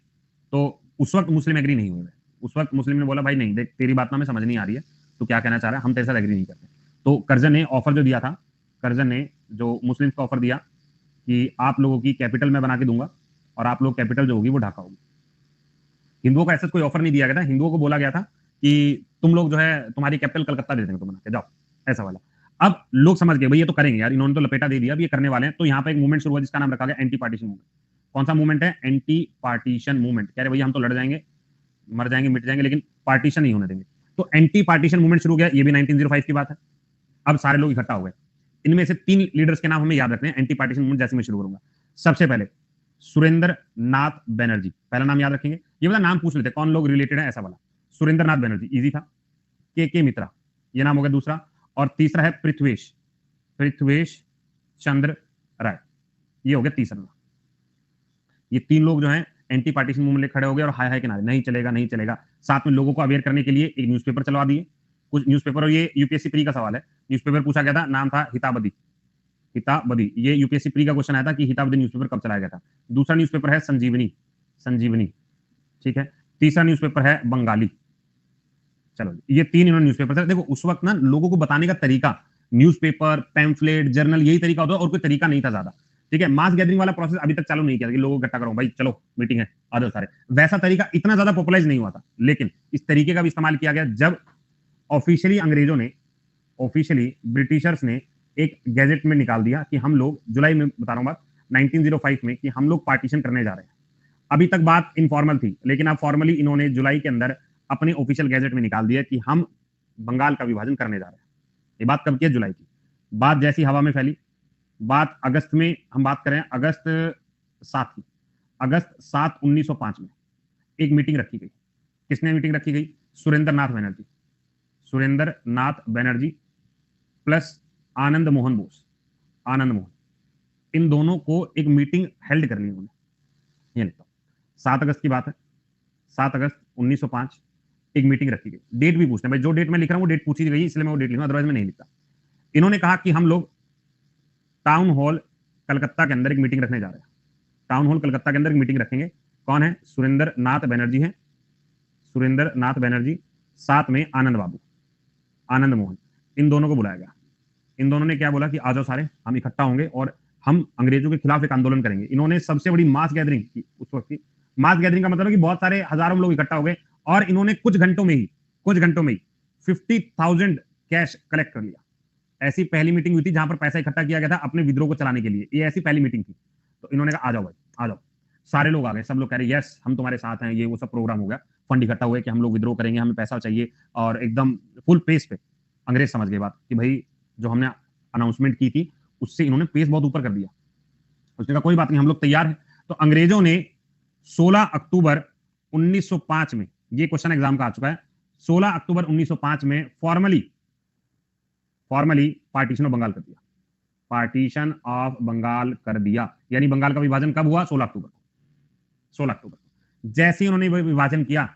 तो उस वक्त मुस्लिम एग्री नहीं हुए। उस वक्त मुस्लिम ने बोला भाई नहीं देख तेरी बात ना हमें समझ नहीं आ रही है, तो क्या कहना चाह रहा है, हम तेरे साथ एग्री नहीं करते। तो कर्जन ने ऑफर जो दिया था, कर्जन ने जो मुस्लिम्स को ऑफर दिया कि आप लोगों की कैपिटल मैं बना के दूंगा और आप लोग कैपिटल जो होगी वो ढाका होगी। हिंदुओं को ऐसा कोई ऑफर नहीं दिया गया था, हिंदुओं को बोला गया था कि तुम लोग जो है तुम्हारी कैपिटल कलकत्ता दे देंगे तुम बना के जाओ, ऐसा वाला। अब लोग समझ गए भाई ये तो करेंगे यार, इन्होंने तो लपेटा दे दिया, अब ये करने वाले हैं। तो यहाँ पे एक मूवमेंट शुरू हुआ जिसका नाम रखा गया एंटी पार्टीशन मूवमेंट। कौन सा मूवमेंट है? Anti partition movement. कह रहे भैया हम तो लड़ जाएंगे, मर जाएंगे, मिट जाएंगे, लेकिन पार्टीशन नहीं होने देंगे। तो एंटी पार्टीशन मूवमेंट शुरू हो गया, ये भी 1905 की बात है। अब सारे लोग इकट्ठा हो गए। इनमें से 3 लीडर्स के नाम हमें याद रखने हैं एंटी पार्टीशन मूवमेंट जैसे मैं शुरू करूंगा। सबसे पहले सुरेंद्र नाथ बनर्जी, पहला नाम याद रखेंगे। ये वाला नाम पूछ लेते कौन लोग रिलेटेड है, ऐसा वाला। सुरेंद्र नाथ बनर्जी इजी था। के मित्रा, ये नाम हो गया दूसरा। और तीसरा है पृथ्वेश चंद्र राय, ये हो गया तीसरा नाम। ये 3 लोग जो हैं एंटी पार्टीशन मूवमेंट लेकर खड़े हो गए और हाय हाय के नारे, नहीं चलेगा नहीं चलेगा। साथ में लोगों को अवेयर करने के लिए एक न्यूज़पेपर चलवा दिए, कुछ न्यूज़पेपर। और ये यूपीएससी प्री का सवाल है, न्यूज़पेपर पूछा गया था, नाम था हिताबदी। ये यूपीएससी प्री का क्वेश्चन आया था कि हिताबदी न्यूज़पेपर कब चलाया गया था। दूसरा न्यूज़पेपर है संजीवनी, ठीक है। तीसरा न्यूज़पेपर है बंगाली। चलो ये 3 इन्होंने न्यूज़पेपर थे। देखो उस वक्त ना लोगों को बताने का तरीका, न्यूज़पेपर, पैम्फलेट, जर्नल, यही तरीका होता है और कोई तरीका नहीं था ज्यादा, ठीक है। मास गैदरिंग वाला प्रोसेस अभी तक चालू नहीं किया कि लोगों को इकट्ठा करो, भाई चलो मीटिंग है आ जाओ सारे, वैसा तरीका इतना ज्यादा पॉपुलराइज नहीं हुआ था। लेकिन इस तरीके का भी इस्तेमाल किया गया जब ऑफिशियली अंग्रेजों ने, ऑफिशियली ब्रिटिशर्स ने एक गैजेट में निकाल दिया कि हम लोग, जुलाई में बता रहा हूं बात, 1905 में, कि हम लोग पार्टीशन करने जा रहे हैं। अभी तक बात इनफॉर्मल थी, लेकिन अब फॉर्मली इन्होंने जुलाई के अंदर अपने ऑफिशियल गैजेट में निकाल दिया कि हम बंगाल का विभाजन करने जा रहे हैं। ये बात कब की है? जुलाई की। बात जैसी हवा में फैली, बात अगस्त में, हम बात करें अगस्त 7 की, अगस्त 7 1905 में एक मीटिंग रखी गई। किसने मीटिंग रखी गई? सुरेंद्र नाथ बनर्जी प्लस आनंद मोहन बोस, इन दोनों को एक मीटिंग हेल्ड कर ली उन्होंने। ये लिखता हूं, 7 अगस्त की बात है, 7 अगस्त 1905 एक मीटिंग रखी गई। डेट भी पूछते हैं भाई, जो डेट मैं लिख रहा हूं वो डेट पूछी गई, इसलिए मैं वो डेट लिखूंगा, अदरवाइज मैं नहीं लिखता। इन्होंने कहा कि हम लोग टाउन हॉल कलकत्ता के अंदर एक मीटिंग रखने जा रहे हैं। टाउन हॉल कलकत्ता के अंदर एक मीटिंग रखेंगे। कौन है? सुरेंद्र नाथ बनर्जी, साथ में आनंद मोहन, इन दोनों को बुलाया गया। इन दोनों ने क्या बोला कि आ जाओ सारे, हम इकट्ठा होंगे और हम अंग्रेजों के खिलाफ एक आंदोलन करेंगे। इन्होंने सबसे बड़ी मास गैदरिंग की उस वक्त की। मास गैदरिंग का मतलब है कि बहुत सारे हजारों लोग इकट्ठा हो गए और इन्होंने कुछ घंटों में ही 50,000 कैश कलेक्ट कर लिया। ऐसी पहली मीटिंग हुई थी जहां पर पैसा इकट्ठा किया गया था अपने विद्रोह को चलाने के लिए। ये ऐसी पहली मीटिंग थी। तो इन्होंने कहा आ जाओ भाई, आ जाओ। सारे लोग आ गए, सब लोग कह रहे यस हम तुम्हारे साथ हैं, ये वो सब प्रोग्राम हो गया। फंड इकट्ठा हुए कि हम लोग विद्रोह करेंगे, हमें पैसा चाहिए, और एकदम फुल पेस पे। अंग्रेज समझ गए बात कि भाई जो हमने अनाउंसमेंट की थी उससे इन्होंने पेस बहुत ऊपर कर दिया। उसने कहा कोई बात नहीं, हम लोग तैयार हैं। तो अंग्रेजों ने 16 अक्टूबर 1905 में, ये क्वेश्चन एग्जाम का आ चुका है, 16 अक्टूबर 1905 में फॉर्मली पार्टीशन ऑफ बंगाल कर दिया। पार्टीशन ऑफ बंगाल कर दिया, यानी बंगाल का विभाजन कब हुआ? 16 अक्टूबर। जैसे ही उन्होंने विभाजन किया,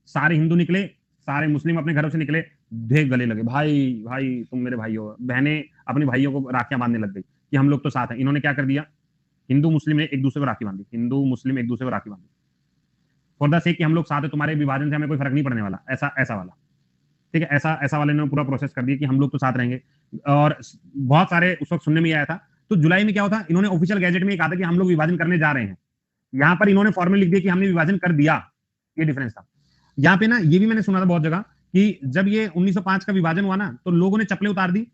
सारे हिंदू निकले, सारे मुस्लिम अपने घरों से निकले, ढेर गले लगे, भाई भाई तुम मेरे भाई हो। बहनें अपने भाइयों को राखियां बांधने लग गई कि हम लोग तो साथ हैं। इन्होंने क्या कर दिया? हिंदू मुस्लिम ने एक दूसरे को राखी बांधी, फॉर द सेक कि हम लोग साथ हैं, तुम्हारे विभाजन से हमें कोई फर्क नहीं पड़ने वाला, ऐसा वाला, ठीक है। ऐसा वाले ने पूरा प्रोसेस कर दिया कि हम लोग तो साथ रहेंगे। और बहुत सारे उस वक्त सुनने में आया था। तो जुलाई में क्या होता, इन्होंने ऑफिशियल गैजेट में कहा था कि हम लोग विभाजन करने जा रहे हैं। यहाँ पर इन्होंने फॉर्मली लिख दिया कि हमने विभाजन कर दिया। ये डिफरेंस था। यहाँ पे ना ये भी मैंने सुना था बहुत जगह कि जब ये 1905 का विभाजन हुआ ना, तो लोगों ने चप्पलें उतार दी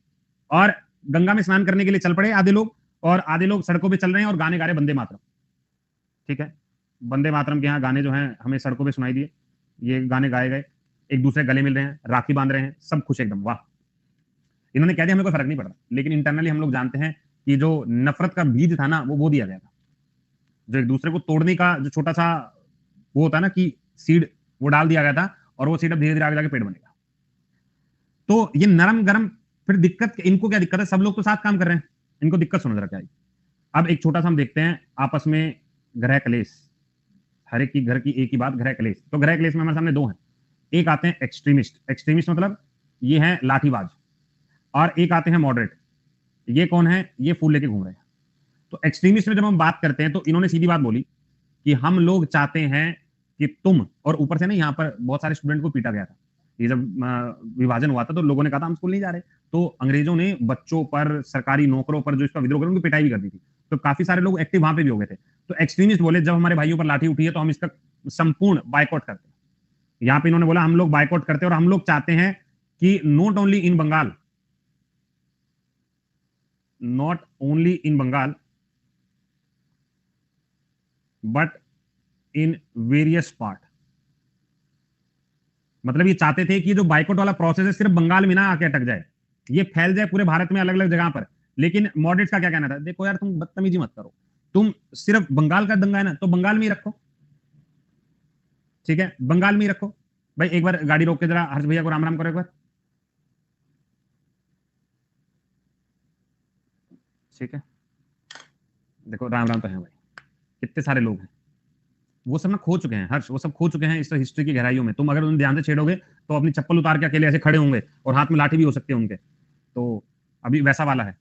और गंगा में स्नान करने के लिए चल पड़े आधे लोग, और आधे लोग सड़कों पे चल रहे हैं और गाने गा रहे वंदे मातरम, ठीक है। वंदे मातरम के यहाँ गाने जो हैं हमें सड़कों पे सुनाई दिए, ये गाने गाए गए, एक दूसरे गले मिल रहे हैं, राखी बांध रहे हैं, सब खुश एकदम, वाह। इन्होंने कह दिया हमें कोई फर्क नहीं पड़ रहा, लेकिन इंटरनली हम लोग जानते हैं कि जो नफरत का बीज था ना वो बो दिया गया था। जो एक दूसरे को तोड़ने का जो छोटा सा वो होता है ना कि सीड, वो डाल दिया गया था, और वो सीड अब धीरे धीरे आगे जाके पेड़ बनेगा। तो ये नरम गरम, फिर दिक्कत इनको क्या दिक्कत है? सब लोग तो साथ काम कर रहे हैं, इनको दिक्कत सुनो जरा क्या है। अब एक छोटा सा हम देखते हैं आपस में गृह क्लेश, हर एक की घर की एक ही बात, गृह क्लेश। तो गृह क्लेश में हमारे सामने 2 हैं। एक आते हैं एक्सट्रीमिस्ट मतलब ये हैं लाठीबाज, और एक आते हैं मॉडरेट। ये कौन है? ये फूल लेके घूम रहे हैं। तो एक्सट्रीमिस्ट में जब हम बात करते हैं तो इन्होंने सीधी बात बोली कि हम लोग चाहते हैं कि तुम, और ऊपर से ना यहाँ पर बहुत सारे स्टूडेंट को पीटा गया था ये जब विभाजन हुआ था तो लोगों ने कहा था हम स्कूल नहीं जा रहे, तो अंग्रेजों ने बच्चों पर, सरकारी नौकरों पर जो इसका विद्रोह कर उनकी पिटाई भी कर दी थी। तो काफी सारे लोग एक्टिव वहां पे भी हो गए थे। तो एक्सट्रीमिस्ट बोले जब हमारे भाइयों पर लाठी उठी है तो हम इसका संपूर्ण बाइकआउट करते हैं। यहाँ पे इन्होंने बोला हम लोग बाइकआउट करते हैं और हम लोग चाहते हैं कि not only in Bengal, not only in Bengal but in various part. मतलब ये चाहते थे कि ये जो बाइकआउट वाला प्रोसेस है सिर्फ बंगाल में ना आके अटक जाए, ये फैल जाए पूरे भारत में अलग अलग जगह पर। लेकिन मॉडरेट्स का क्या कहना था, देखो यार तुम बदतमीजी मत करो, तुम सिर्फ बंगाल का दंगा है ना तो बंगाल में ही रखो, ठीक है, बंगाल में ही रखो। भाई एक बार गाड़ी रोक के जरा हर्ष भैया को राम राम करो एक बार, ठीक है। देखो राम राम तो है भाई, कितने सारे लोग हैं, वो सब ना खो चुके हैं हर्ष, वो सब खो चुके हैं इस हिस्ट्री की गहराइयों में। तुम अगर उन्हें ध्यान से छेड़ोगे तो अपनी चप्पल उतार के अकेले ऐसे खड़े होंगे और हाथ में लाठी भी हो सकती है उनके। तो अभी वैसा वाला है,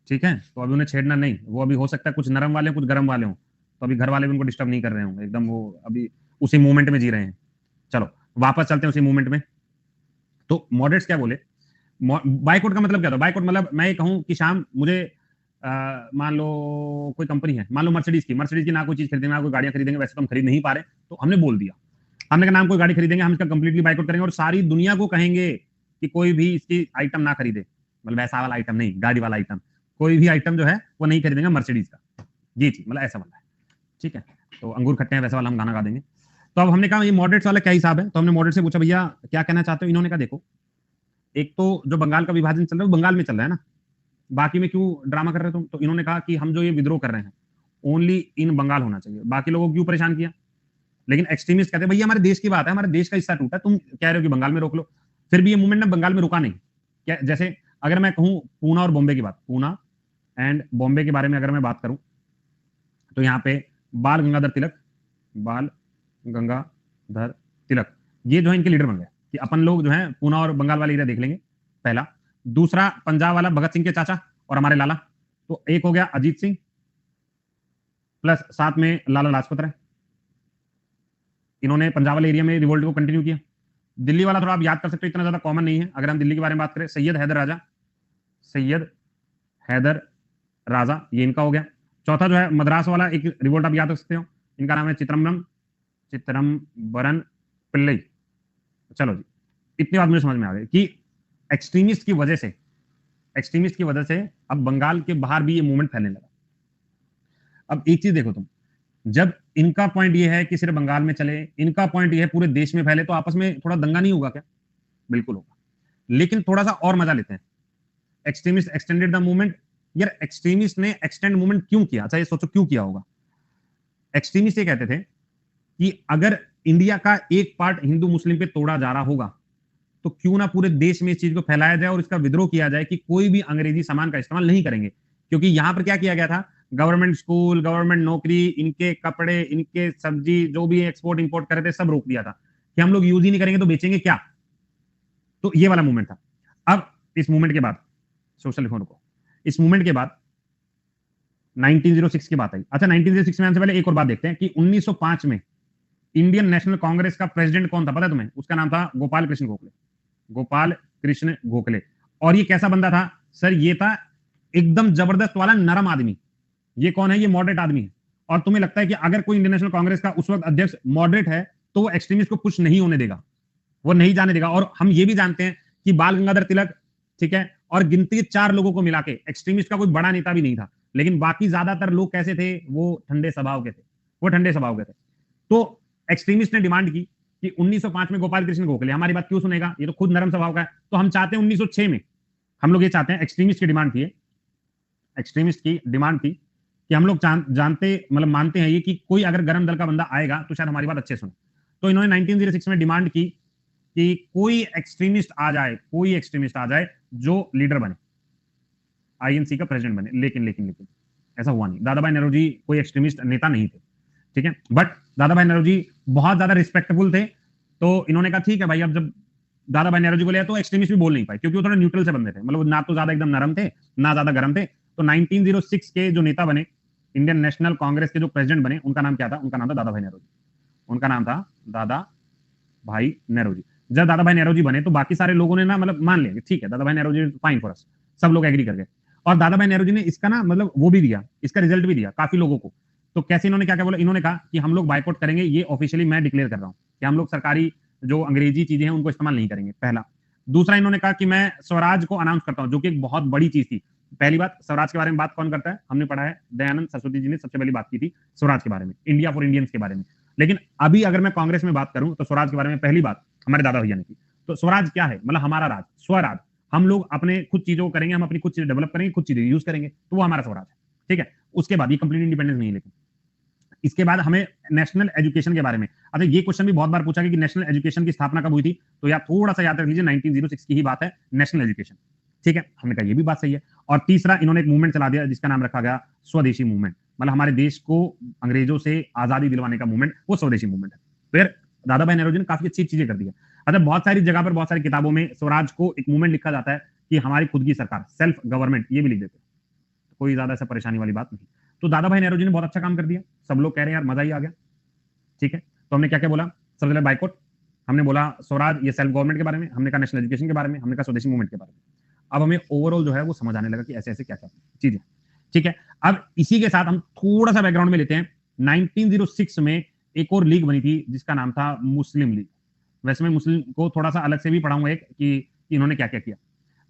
ठीक है। तो अभी उन्हें छेड़ना नहीं, वो अभी हो सकता है कुछ नरम वाले कुछ गर्म वाले हों, तो अभी घर वाले भी उनको डिस्टर्ब नहीं कर रहे होंगे, एकदम वो अभी उसी मूवमेंट में जी रहे हैं। चलो वापस चलते हैं उसी मूवमेंट में। तो मॉडरेट्स क्या बोले, बाइकआउट का मतलब क्या था, बाइकआउट मतलब मैं ये कहूं कि शाम मुझे मान लो कोई कंपनी है, मान लो मर्सिडीज की ना कोई चीज खरीदेंगे ना कोई गाड़ियां खरीदेंगे, वैसे तो हम खरीद नहीं पा रहे, तो हमने बोल दिया, हमने कहा नाम कोई गाड़ी खरीदेंगे हम इसका कंप्लीटली बाइकआउट करेंगे और सारी दुनिया को कहेंगे कि कोई भी इसकी आइटम ना खरीदे, मतलब वैसा वाला आइटम नहीं, गाड़ी वाला आइटम, कोई भी आइटम जो है वो नहीं खरीदेंगे मर्सिडीज का, ये चीज मतलब ऐसा वाला है, ठीक है। तो अंगूर खट्टे हैं वैसा वाला हम गाना गा देंगे। तो अब हमने कहा ये मॉडरेट्स वाला क्या हिसाब है, तो हमने मॉडरेट से पूछा भैया क्या कहना चाहते हो। इन्होंने कहा देखो एक तो जो बंगाल का विभाजन चल रहा है वो बंगाल में चल रहा है ना, बाकी में क्यों ड्रामा कर रहे हो तुम। तो इन्होंने कहा कि हम जो ये विद्रोह कर रहे हैं ओनली इन बंगाल होना चाहिए, बाकी लोगों को क्यों परेशान किया। लेकिन एक्सट्रीमिस्ट कहते हैं भैया हमारे देश की बात है, हमारे देश का हिस्सा टूटा, तुम कह रहे हो कि बंगाल में रोक लो। फिर भी ये मूवमेंट ना बंगाल में रुका नहीं। क्या जैसे अगर मैं कहूं पूना और बॉम्बे की बात, पूना एंड बॉम्बे के बारे में अगर मैं बात करूं तो यहाँ पे बाल गंगाधर तिलक, बाल गंगाधर तिलक ये जो है इनके लीडर बन गए कि अपन लोग जो है पूना और बंगाल वाला एरिया देख लेंगे, पहला। दूसरा पंजाब वाला भगत सिंह के चाचा और हमारे लाला, तो एक हो गया अजीत सिंह प्लस साथ में लाला लाजपत राय, इन्होंने पंजाब वाले एरिया में रिवोल्ट को कंटिन्यू किया। दिल्ली वाला थोड़ा आप याद कर सकते हो, इतना ज्यादा कॉमन नहीं है। अगर हम दिल्ली के बारे में बात करें, सैयद हैदर राजा, सैयद हैदर राजा ये इनका हो गया। चौथा जो है मद्रास वाला एक रिवोल्ट आप याद कर सकते हो, इनका नाम है चित्रम्बरम पिल्लई। चलो जी, इतनी बात मुझे समझ में आ गई कि एक्सट्रीमिस्ट की वजह से अब बंगाल के बाहर भी ये मूवमेंट फैलने लगा। अब एक चीज देखो तुम, जब इनका पॉइंट ये है कि सिर्फ बंगाल में चले, इनका पॉइंट ये है पूरे देश में फैले, तो आपस में थोड़ा दंगा नहीं होगा क्या, बिल्कुल होगा। लेकिन थोड़ा सा और मजा लेते हैं। एक्सट्रीमिस्ट एक्सटेंडेड द मूवमेंट, यार एक्सट्रीमिस्ट ने एक्सटेंड मूवमेंट क्यों किया, अच्छा ये सोचो क्यों किया होगा। एक्सट्रीमिस्ट ये कहते थे कि अगर इंडिया का एक पार्ट हिंदू मुस्लिम पे तोड़ा जा रहा होगा तो क्यों ना पूरे देश में इस चीज को फैलाया जाए और इसका विद्रोह किया जाए कि कोई भी अंग्रेजी सामान का इस्तेमाल नहीं करेंगे। क्योंकि यहां पर क्या किया गया था, गवर्नमेंट स्कूल, गवर्नमेंट नौकरी, इनके कपड़े, इनके सब्जी जो भी एक्सपोर्ट इंपोर्ट कर रहे थे सब रोक दिया था कि हम लोग यूज ही नहीं करेंगे तो बेचेंगे क्या। तो ये वाला मूवमेंट था। अब इस मूवमेंट के बाद सोशल रिफॉर्म को, इस मूवमेंट के बाद 1906 की बात आई। अच्छा 1906 में आने से पहले एक और बात देखते हैं कि 1905 में इंडियन नेशनल कांग्रेस का प्रेसिडेंट कौन था पता है तुम्हें, उसका नाम था गोपाल कृष्ण गोखले, गोपाल कृष्ण गोखले। और ये कैसा बंदा था सर, ये था एकदम जबरदस्त वाला नरम आदमी। ये कौन है, ये मॉडरेट आदमी है। और तुम्हें लगता है कि अगर कोई इंडियन नेशनल कांग्रेस का उस वक्त अध्यक्ष मॉडरेट है तो वो एक्सट्रीमिस्ट को कुछ नहीं होने देगा, वो नहीं जाने देगा। और हम ये भी जानते हैं कि बाल गंगाधर तिलक, ठीक है, और गिनती 4 लोगों को मिला के एक्सट्रीमिस्ट का कोई बड़ा नेता भी नहीं था, लेकिन बाकी ज्यादातर लोग कैसे थे, वो ठंडे स्वभाव के थे, वो ठंडे स्वभाव के थे। तो एक्सट्रीमिस्ट ने डिमांड की कि 1905 में गोपाल कृष्ण गोखले हमारी बात क्यों सुनेगा, ये तो खुद नरम स्वभाव का है। तो हम चाहते हैं 1906 में, हम लोग ये चाहते हैं, एक्सट्रीमिस्ट की डिमांड थी, एक्सट्रीमिस्ट की डिमांड थी कि हम लोग जानते मतलब मानते हैं ये कि कोई अगर गर्म दल का बंदा आएगा तो शायद हमारी बात अच्छे सुने। तो इन्होंने 1906 में डिमांड की कि कोई एक्सट्रीमिस्ट आ जाए, कोई एक्सट्रीमिस्ट आ जाए जो लीडर बने, आईएनसी का प्रेसिडेंट बने। लेकिन ऐसा हुआ नहीं। दादा भाई नौरोजी कोई एक्सट्रीमिस्ट नेता नहीं थे, ठीक है, बट दादा भाई नौरोजी बहुत ज्यादा रिस्पेक्टफुल थे। तो इन्होंने कहा ठीक है भाई, अब जब दादा भाई नौरोजी को लिया तो एक्सट्रीमिस्ट भी बोल नहीं पाए क्योंकि वो थोड़े न्यूट्रल से बंदे थे, मतलब ना तो ज्यादा एकदम नरम थे ना ज्यादा गर्म थे। तो 1906 के जो नेता बने, इंडियन नेशनल कांग्रेस के जो प्रेसिडेंट बने, उनका नाम क्या था, उनका नाम था दादा भाई नौरोजी, उनका नाम था दादा भाई नौरोजी। जब दादा भाई नेहरू जी बने तो बाकी सारे लोगों ने ना मतलब मान लिया कि ठीक है दादा भाई Nehru ji fine for us, सब लोग एग्री कर गए। और दादा भाई नेहरू जी ने इसका ना मतलब वो भी दिया, इसका रिजल्ट भी दिया काफी लोगों को। तो कैसे इन्होंने क्या क्या बोला, इन्होंने कहा कि हम लोग बाइकआउट करेंगे, ये ऑफिशियली मैं डिक्लेयर कर रहा हूँ कि हम लोग सरकारी जो अंग्रेजी चीजें हैं उनको इस्तेमाल नहीं करेंगे, पहला। दूसरा इन्होंने कहा कि मैं स्वराज को अनाउंस करता हूं, जो कि एक बहुत बड़ी चीज थी। पहली बात, स्वराज के बारे में बात कौन करता है, हमने पढ़ा है, दयानंद सरस्वती जी ने सबसे पहली बात की थी स्वराज के बारे में, इंडिया फॉर इंडियंस के बारे में। लेकिन अभी अगर मैं कांग्रेस में बात करूं तो स्वराज के बारे में पहली बात हमारे दादा भैया ने की। तो स्वराज क्या है, मतलब हमारा राज, स्वराज, हम लोग अपने खुद चीजों को करेंगे, हम अपनी खुद चीजें डेवलप करेंगे, खुद चीजें यूज करेंगे, तो वो हमारा स्वराज है। ठीक है, उसके बाद ये कंप्लीट इंडिपेंडेंस नहीं है। लेकिन इसके बाद हमें नेशनल एजुकेशन के बारे में, अच्छा ये क्वेश्चन भी बहुत बार पूछा कि नेशनल एजुकेशन की स्थापना कब हुई थी, तो यार थोड़ा सा याद रख लीजिए 1906 की ही बात है, नेशनल एजुकेशन। ठीक है, हमने कहा ये भी बात सही है। और तीसरा इन्होंने एक मूवमेंट चला दिया जिसका नाम रखा गया स्वदेशी मूवमेंट, मतलब हमारे देश को अंग्रेजों से आजादी दिलवाने का मूवमेंट, वो स्वदेशी मूवमेंट है। तो यार दादा भाई नेहरू जी ने काफी अच्छी चीजें कर दी है। अच्छा, बहुत सारी जगह पर, बहुत सारी किताबों में स्वराज को एक मूवमेंट लिखा जाता है कि हमारी खुद की सरकार, सेल्फ गवर्नमेंट, ये भी लिख देते हैं, कोई ज्यादा ऐसा परेशानी वाली बात नहीं। तो दादा भाई नेहरू जी ने बहुत अच्छा काम कर दिया, सब लोग कह रहे हैं यार मजा ही आ गया। ठीक है, तो हमने क्या क्या बोला, सबसे पहले बाइकआउट, हमने बोला स्वराज ये सेल्फ गवर्नमेंट के बारे में, हमने कहा नेशनल एजुकेशन के बारे में, हमने कहा स्वदेशी मूवमेंट के बारे में। अब हमें ओवरऑल जो है वो समझ आने लगा कि ऐसे ऐसे क्या क्या चीजें। ठीक है, अब इसी के साथ हम थोड़ा सा बैकग्राउंड में लेते हैं। 1906 में एक और लीग बनी थी जिसका नाम था मुस्लिम लीग। वैसे मैं मुस्लिम को थोड़ा सा अलग से भी पढ़ाऊंगा एक कि इन्होंने क्या क्या किया।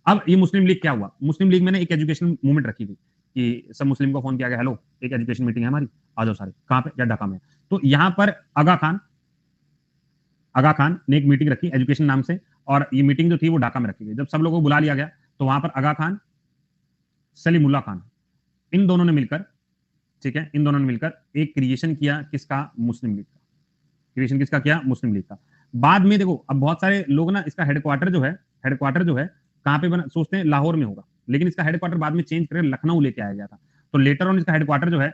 अब ये मुस्लिम लीग क्या हुआ, मुस्लिम लीग में ने एक एजुकेशन मूवमेंट रखी थी कि सब मुस्लिम को फोन किया गया, हेलो एक एजुकेशन मीटिंग है हमारी, आ जाओ सारे, कहां पे, या ढाका में। तो यहां पर आगा खान ने एक मीटिंग रखी एजुकेशन नाम से, और ये मीटिंग जो थी वो ढाका में रखी गई। जब सब लोगों को बुला लिया गया तो वहां पर आगा खान, सलीमुल्लाह खान, इन दोनों ने मिलकर, ठीक है, इन दोनों ने मिलकर एक क्रिएशन किया, किसका, मुस्लिम लीग का। क्रिएशन किसका किया, मुस्लिम लीग का। बाद में देखो, अब बहुत सारे लोग ना इसका हेडक्वार्टर जो है कहां पे बना, सोचते हैं लाहौर में होगा, लेकिन इसका हेडक्वार्टर बाद में चेंज करके लखनऊ लेके आया गया था। तो लेटर ऑन इसका हेडक्वार्टर जो है,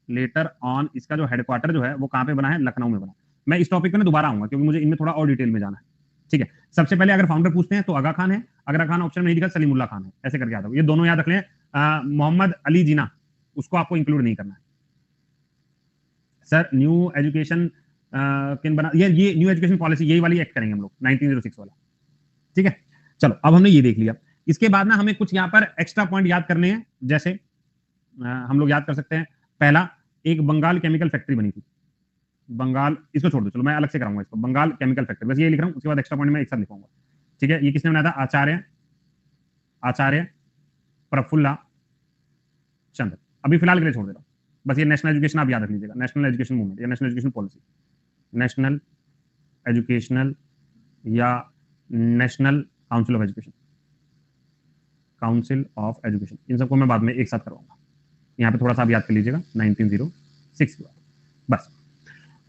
लेटर ऑन इसका जो हेडक्वार्टर जो है वो कहां पे बना है, लखनऊ में बना। मैं इस टॉपिक पे ना दोबारा आऊंगा क्योंकि मुझे इनमें थोड़ा और डिटेल में जाना है। ठीक है, सबसे पहले अगर फाउंडर पूछते हैं तो आगा खान है, अगर आगा खान ऑप्शन में नहीं दिखा सलीमुल्ला खान है, ऐसे करके आता है। ये दोनों याद रख लें। मोहम्मद अली जिना, उसको आपको इंक्लूड नहीं करना है। सर न्यू एजुकेशन किन बना, ये न्यू एजुकेशन पॉलिसी यही वाली एक्ट करेंगे हम लोग 1906 वाला। ठीक है, चलो अब हमने ये देख लिया। इसके बाद ना हमें कुछ यहाँ पर एक्स्ट्रा पॉइंट याद करने हैं, जैसे हम लोग याद कर सकते हैं। पहला, एक बंगाल केमिकल फैक्ट्री बनी थी, बंगाल, इसको छोड़ दो, चलो मैं अलग से कराऊंगा इसको, बंगाल केमिकल फैक्ट्री, बस ये लिख रहा हूँ, उसके बाद एक्स्ट्रा पॉइंट में एक साथ लिखूंगा। ठीक है, ये किसने बनाया था, आचार्य प्रफुल्ला चंद्र। अभी फिलहाल के लिए छोड़ दे रहा हूँ, बस ये नेशनल एजुकेशन आप याद रख लीजिएगा, नेशनल एजुकेशन मूवमेंट या national education policy, national educational या national council of education, council of education, इन सबको मैं बाद में एक साथ करवाऊंगा। यहाँ पे थोड़ा सा आप याद कर लीजिएगा 1906 के बाद। बस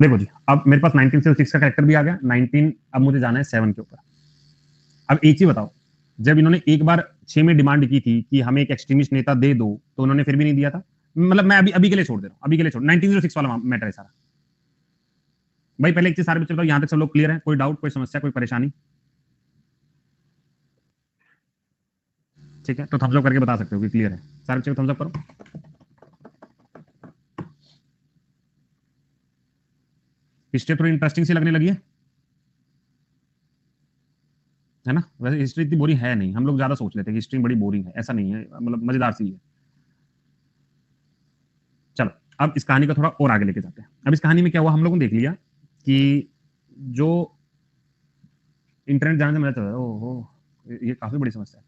देखो जी, अब मेरे पास 1906 का कैरेक्टर भी आ गया। 19, अब मुझे जाना है 7 के ऊपर। अब एक चीज बताओ, जब इन्होंने एक बार 6 में डिमांड की थी कि हमें एक एक्सट्रीमिस्ट नेता दे दो, तो उन्होंने फिर भी नहीं दिया था। मतलब मैं अभी के लिए छोड़ दे रहा हूँ, अभी के लिए छोड़, 1906 वाला मैटर है सारा। भाई पहले एक चीज सारे बच्चे बताओ, यहाँ तक सब लोग क्लियर है, कोई डाउट, कोई समस्या, कोई परेशानी? ठीक है, तो थम्स अप करके बता सकते हो कि क्लियर है। सारे बच्चे थम्स अप करो। हिस्ट्री थोड़ी इंटरेस्टिंग सी लगने लगी है ना? वैसे हिस्ट्री इतनी बोरिंग है नहीं, हम लोग ज्यादा सोच लेते हैं कि हिस्ट्री बड़ी बोरिंग है, ऐसा नहीं है, मतलब मजेदार सी है। चलो अब इस कहानी को थोड़ा और आगे लेके जाते हैं। अब इस कहानी में क्या हुआ, हम लोगों ने देख लिया कि जो इंटरनेट जाने से मजा चल रहा है, ओहो ये काफी बड़ी समस्या है।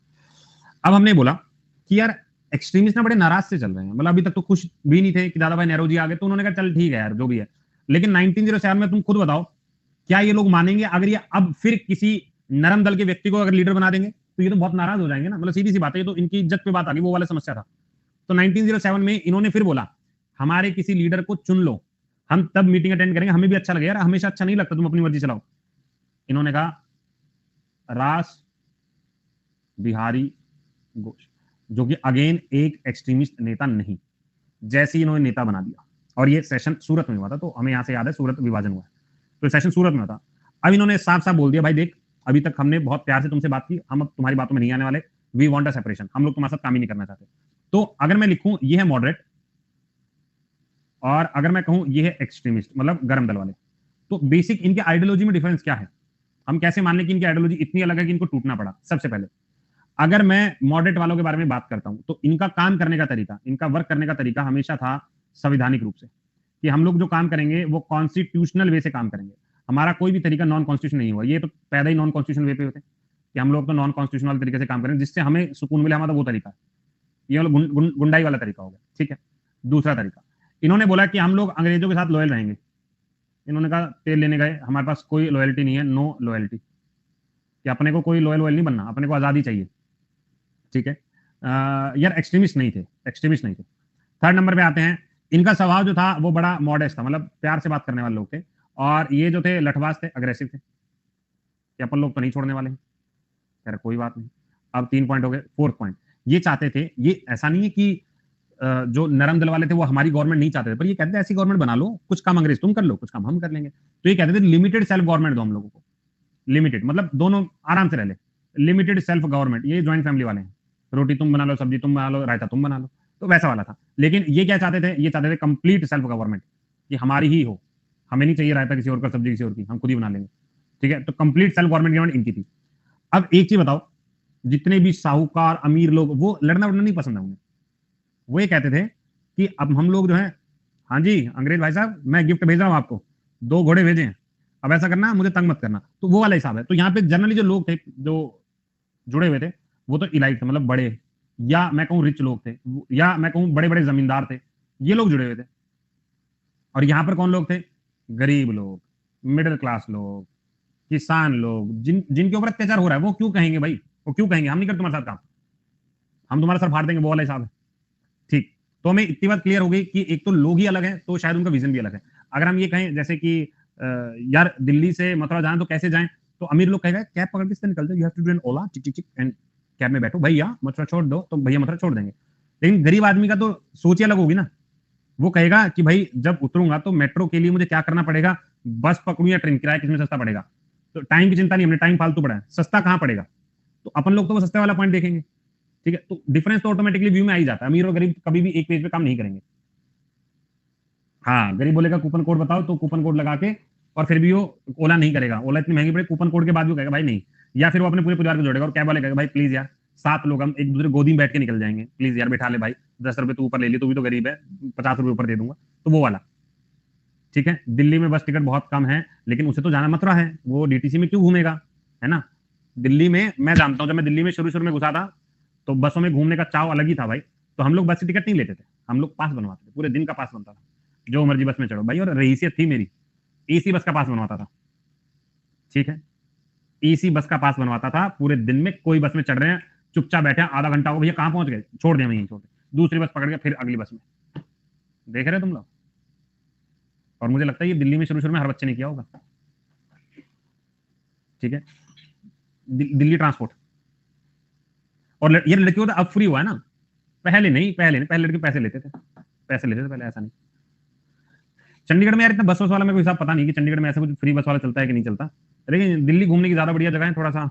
अब हमने बोला कि यार एक्सट्रीमिस्ट ना बड़े नाराज से चल रहे हैं, मतलब अभी तक तो खुश भी नहीं थे कि दादा भाई नेहरू जी आ गए, तो उन्होंने कहा चल ठीक है यार जो भी है। लेकिन 1907 में तुम खुद बताओ, क्या ये लोग मानेंगे अगर ये अब फिर किसी नरम दल के व्यक्ति को अगर लीडर बना देंगे? तो ये तो बहुत नाराज हो जाएंगे ना, मतलब सीधी सी बात है, ये तो इनकी इज्जत पे बात आ गई, वो वाला समस्या था। तो 1907 में इन्होंने फिर बोला हमारे किसी लीडर को चुन लो, हम तब मीटिंग अटेंड करेंगे, हमें भी अच्छा लगेगा यार, हमेशा अच्छा नहीं लगता तुम अपनी मर्जी चलाओ। इन्होंने कहा रास बिहारी घोष, जो कि अगेन एक एक्सट्रीमिस्ट नेता नहीं। जैसे ही इन्होंने नेता बना दिया, और ये सेशन सूरत में हुआ था, तो हमें यहां से याद है सूरत विभाजन हुआ है, तो सेशन सूरत में था। अब इन्होंने साफ साफ बोल दिया भाई देख, अभी तक हमने बहुत प्यार से तुमसे बात की, हम अब तुम्हारी बातों में नहीं आने वाले, वी वांट अ सेपरेशन, हम लोग तुम्हारे साथ काम ही नहीं करना चाहते। तो अगर मैं लिखूं ये है मॉडरेट, और अगर मैं कहूं ये है एक्सट्रीमिस्ट, मतलब गरम दल वाले, तो बेसिक इनके आइडियोलॉजी में डिफरेंस क्या है? हम कैसे मान लें कि इनकी आइडियोलॉजी इतनी अलग है कि इनको टूटना पड़ा? सबसे पहले अगर मैं मॉडरेट वालों के बारे में बात करता हूं तो इनका काम करने का तरीका, इनका वर्क करने का तरीका हमेशा था संवैधानिक रूप से, कि हम लोग जो काम करेंगे वो कॉन्स्टिट्यूशनल वे से काम करेंगे। हमारा कोई भी तरीका नॉन कॉन्स्टिट्यूशन नहीं हुआ, ये तो पैदा ही नॉन कॉन्स्टिट्यूशनल वे पे होते हैं कि हम लोग तो नॉन कॉन्स्टिट्यूशनल तरीके से काम करें जिससे हमें सुकून मिले, हमारा वो तरीका है। ये वाला गुंडाई वाला तरीका हो गया, ठीक है। दूसरा तरीका, इन्होंने बोला कि हम लोग अंग्रेजों के साथ लॉयल रहेंगे। इन्होंने कहा तेल लेने गए, हमारे पास कोई लॉयल्टी नहीं है, नो लॉयल्टी, कि अपने को कोई लॉयल नहीं बनना, अपने को आजादी चाहिए, ठीक है। यार एक्सट्रीमिस्ट नहीं थे, एक्सट्रीमिस्ट नहीं थे। थर्ड नंबर पे आते हैं, इनका स्वभाव जो था वो बड़ा मॉडेस्ट था, मतलब प्यार से बात करने वाले लोग थे। और ये जो थे लठबाज थे, अग्रेसिव थे, कि अपन लोग तो नहीं छोड़ने वाले हैं। यार कोई बात नहीं। अब 3 पॉइंट हो गए। फोर्थ पॉइंट, ये चाहते थे, ये ऐसा नहीं है कि जो नरम दिल वाले थे वो हमारी गवर्नमेंट नहीं चाहते थे, पर ये कहते थे ऐसी गवर्नमेंट बना लो, कुछ काम अंग्रेज तुम कर लो, कुछ काम हम कर लेंगे। तो ये कहते थे लिमिटेड सेल्फ गवर्नमेंट दो हम लोगों को, लिमिटेड मतलब दोनों आराम से रह ले, लिमिटेड सेल्फ गवर्नमेंट। ये ज्वाइंट फैमिली वाले हैं, रोटी तुम बना लो, सब्जी तुम बना लो, रायता तुम बना लो, तो वैसा वाला था। लेकिन ये क्या चाहते थे? ये चाहते थे कंप्लीट सेल्फ गवर्नमेंट, कि हमारी ही हो, हमें नहीं चाहिए रायता किसी और का, सब्जी किसी और की, हम खुद ही बना लेंगे, ठीक है। तो कंप्लीट सेल्फ गवर्नमेंट इनकी थी। अब एक चीज बताओ, जितने भी साहूकार अमीर लोग, वो लड़ना वड़ना नहीं पसंद है उन्हें। वो ये कहते थे कि अब हम लोग जो है, हाँ जी अंग्रेज भाई साहब मैं गिफ्ट भेज रहा हूँ आपको, 2 घोड़े भेजे हैं, अब ऐसा करना मुझे तंग मत करना। तो वो वाला हिसाब है। तो यहाँ पे जनरली जो लोग थे जो जुड़े हुए थे वो तो इलाइट थे, मतलब बड़े, या मैं कहूँ रिच लोग थे, या मैं कहूँ बड़े बड़े जमींदार थे, ये लोग जुड़े हुए थे। और यहाँ पर कौन लोग थे? गरीब लोग, मिडिल क्लास लोग, किसान लोग, जिनके ऊपर अत्याचार हो रहा है। वो क्यों कहेंगे भाई? वो क्यों कहेंगे हम नहीं करते तुम्हारे साथ काम, हम तुम्हारा सर फाड़ देंगे, वो वाला हिसाब है, ठीक। तो हमें इतनी बात क्लियर हो गई कि एक तो लोग ही अलग हैं, तो शायद उनका विजन भी अलग है। अगर हम ये कहें जैसे कि यार दिल्ली से मथुरा जाएं तो कैसे जाएं, तो अमीर लोग कहेगा कैब पकड़ के निकल जाओ, you have to do an Ola, tick tick tick, and cab में बैठो, भैया मथुरा छोड़ दो, तो भैया मथुरा छोड़ देंगे। लेकिन गरीब आदमी का तो सोच ही अलग होगी ना। वो कहेगा कि भाई जब उतरूंगा तो मेट्रो के लिए मुझे क्या करना पड़ेगा, बस पकड़ू या ट्रेन, किराया किसमें सस्ता पड़ेगा। तो टाइम की चिंता नहीं, हमने टाइम फालतू पड़ा है, सस्ता कहाँ पड़ेगा, तो अपन लोग तो वो सस्ते वाला पॉइंट देखेंगे, ठीक है। तो डिफरेंस तो ऑटोमेटिकली व्यू में आ ही जाता है। अमीर और गरीब कभी भी एक पेज पे काम नहीं करेंगे। हाँ, गरीब बोलेगा कूपन कोड बताओ, तो कूपन कोड लगा के, और फिर भी वो ओला नहीं करेगा, ओला इतनी महंगी पड़े, कूपन कोड के बाद भी कहेगा भाई नहीं। या फिर वो अपने पूरे परिवार को जोड़ेगा, और कैब वाले कहेगा भाई प्लीज यार 7 लोग हम एक दूसरे गोदी में बैठ के निकल जाएंगे, प्लीज यार बैठा ले भाई, 10 रुपए तू ऊपर ले ली, तू भी तो गरीब है, 50 रुपए ऊपर दे दूंगा, तो वो वाला, ठीक है। दिल्ली में बस टिकट बहुत कम है, लेकिन उसे तो जाना मथुरा है, वो डीटीसी में क्यों घूमेगा, है ना। दिल्ली में मैं जानता हूँ, जब मैं दिल्ली में शुरू शुरू में घुसा था तो बसों में घूमने का चाव अलग ही था भाई। तो हम लोग बस की टिकट नहीं लेते थे, हम लोग पास बनवाते थे, पूरे दिन का पास बनता था, जो मर्जी बस में चढ़ो भाई। और रईसियत थी मेरी, एसी बस का पास बनवाता था, ठीक है। एसी बस का पास बनवाता था, पूरे दिन में कोई बस में चढ़ रहे हैं, चुपचाप बैठे हैं, आधा घंटा हो भैया कहाँ पहुंच गए, छोड़ दिया, वहीं छोड़ दिया, दूसरी बस पकड़ के फिर अगली बस में। देख रहे हो तुम लोग। और मुझे लगता है ये दिल्ली में शुरू शुरू में हर बच्चे ने किया होगा, ठीक है। दिल्ली ट्रांसपोर्ट। और ये लड़कियों का अब फ्री हुआ है ना, पहले नहीं, पहले लड़के पैसे लेते थे, पहले ऐसा नहीं। चंडीगढ़ में यार इतना बस वाला मेरे को हिसाब पता नहीं कि चंडीगढ़ में ऐसा कुछ फ्री बस वाला चलता है कि नहीं चलता, लेकिन दिल्ली घूमने की ज्यादा बढ़िया जगह है। थोड़ा सा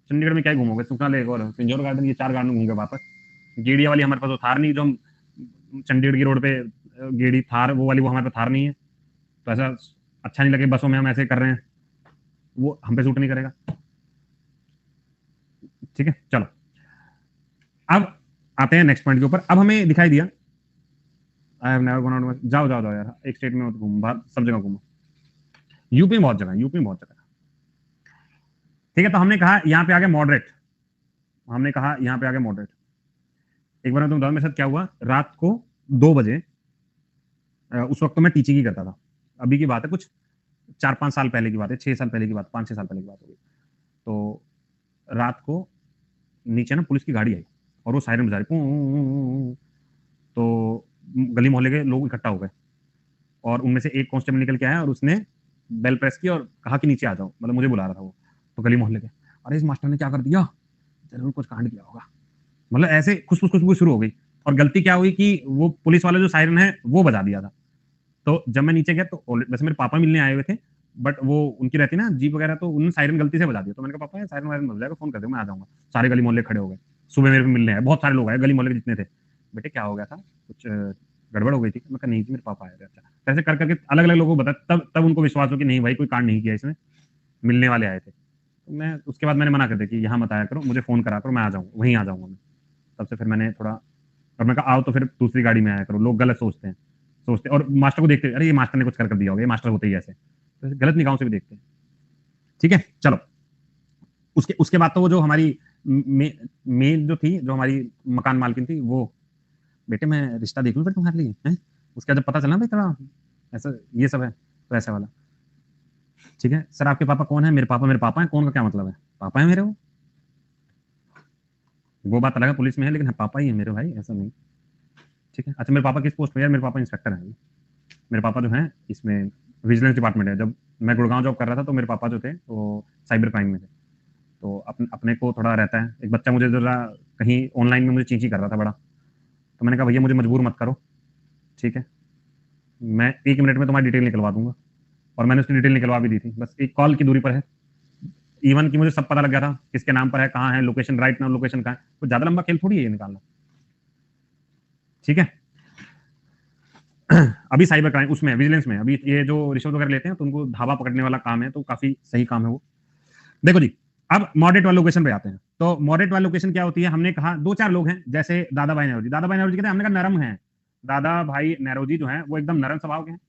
चंडीगढ़ में क्या ही घूमोगे, सुखना लेक और पिंजौर गार्डन, ये 4 गार्डन घूम गए वापस। गेड़िया वाली हमारे पास वो थार नहीं, जो हम चंडीगढ़ की रोड पे गेड़ी थार, वो वाली वो हमारे पास थार नहीं है, तो ऐसा अच्छा नहीं लगे बसों में हम ऐसे कर रहे हैं, वो हम पे सूट नहीं करेगा, ठीक है। चलो अब आते हैं नेक्स्ट पॉइंट के ऊपर। अब हमें दिखाई दिया, I have never gone out, जाओ जाओ जाओ यार, एक स्टेट में मत घूमो, बाहर सब जगह घूमो। यूपी में बहुत जगह, यूपी में बहुत जगह, ठीक है। तो हमने कहा यहाँ पे आ गया मॉडरेट, हमने कहा यहाँ पे आ गया मॉडरेट। एक बार मैं तुम बताऊं मेरे साथ क्या हुआ, रात को 2 बजे, उस वक्त तो मैं टीचिंग ही करता था, अभी की बात है, कुछ 4-5 साल पहले की बात है, 6 साल पहले की बात, 5-6 साल पहले की बात होगी। तो रात को नीचे ना पुलिस की गाड़ी आई, और वो सायरन बजा रही, तो गली मोहल्ले के लोग इकट्ठा हो गए, और उनमें से एक कांस्टेबल निकल के आया, और उसने बेल प्रेस की और कहा कि नीचे आ जाओ, मतलब मुझे बुला रहा था वो। तो गली मोहल्ले के, अरे इस मास्टर ने क्या कर दिया, जरूर कुछ कांड किया होगा, मतलब ऐसे खुशबू शुरू हो गई। और गलती क्या हुई कि वो पुलिस वाला जो सायरन है वो बजा दिया था। तो जब मैं नीचे गया तो वैसे मेरे पापा मिलने आए हुए थे, बट वो उनकी रहती ना जीप वगैरह, तो उन्होंने सायरन गलती से बजा दिया। तो मैंने कहा पापा सायरन वायरन बज जाएगा, फोन कर दो मैं आ जाऊंगा। सारे गली मोहल्ले खड़े हो गए, सुबह मेरे को मिलने आए, बहुत सारे लोग आए गली मोहल्ले के जितने थे। बेटे क्या हो गया था, कुछ गड़बड़ हो गई थी? मैं कहा नहीं जी मेरे पापा आए थे। अच्छा, ऐसे कर करके अलग अलग लोगों को बता, तब तब उनको विश्वास हो कि नहीं भाई कोई कांड नहीं किया इसने, मिलने वाले आए थे। तो मैं उसके बाद मैंने मना कर दिया कि यहाँ मत आया करो, मुझे फोन करा करो, मैं आ जाऊँगा, वहीं आ जाऊँगा मैं। तब से फिर मैंने थोड़ा, और मैं कहा आओ तो फिर दूसरी गाड़ी में आया करो, लोग गलत सोचते और मास्टर को देखते, अरे ये मास्टर ने कुछ कर दिया होगा, ये मास्टर होते ही ऐसे, तो गलत निगाहों से भी देखते हैं। ठीक है, चलो उसके उसके बाद तो वो जो हमारी मेल जो थी, जो हमारी मकान मालकिन थी, वो बेटे मैं रिश्ता देख लूं फिर तुम्हारे लिए हैं। उसका जब पता चला भाई थोड़ा ऐसा ये सब है, तो ऐसा वाला। ठीक है सर, आपके पापा कौन है? मेरे पापा है। कौन का क्या मतलब है? पापा है मेरे, वो बात अलग है, पुलिस में है, लेकिन पापा ही है मेरे भाई, ऐसा नहीं। ठीक है, अच्छा मेरे पापा किस पोस्ट पे? यार मेरे पापा इंस्पेक्टर हैं। मेरे पापा जो हैं इसमें विजिलेंस डिपार्टमेंट है। जब मैं गुड़गांव जॉब कर रहा था तो मेरे पापा जो थे वो साइबर क्राइम में थे। तो अपने को थोड़ा रहता है, एक बच्चा मुझे जरा कहीं ऑनलाइन में मुझे चींची कर रहा था बड़ा, तो मैंने कहा भैया मुझे मजबूर मत करो, ठीक है, मैं 1 मिनट में तुम्हारी डिटेल निकलवा दूंगा। और मैंने उसकी डिटेल निकलवा भी दी थी, बस एक कॉल की दूरी पर है। इवन कि मुझे सब पता लग गया था किसके नाम पर है, कहाँ है, लोकेशन, राइट नाउ लोकेशन कहाँ है। तो ज्यादा लंबा खेल थोड़ी है ये निकालना। ठीक है, अभी साइबर क्राइम उसमें विजिलेंस में, अभी ये जो रिश्वत वगैरह लेते हैं तो उनको धावा पकड़ने वाला काम है, तो काफी सही काम है वो। देखो जी, अब मॉडरेट वाले लोकेशन पे आते हैं। तो मॉडरेट वाली लोकेशन क्या होती है? हमने कहा 2-4 लोग हैं, जैसे दादा भाई नौरोजी। दादा भाई नौरोजी कहते हैं, हमने कहा नरम है। दादा भाई नौरोजी जो है वो एकदम नरम स्वभाव के हैं।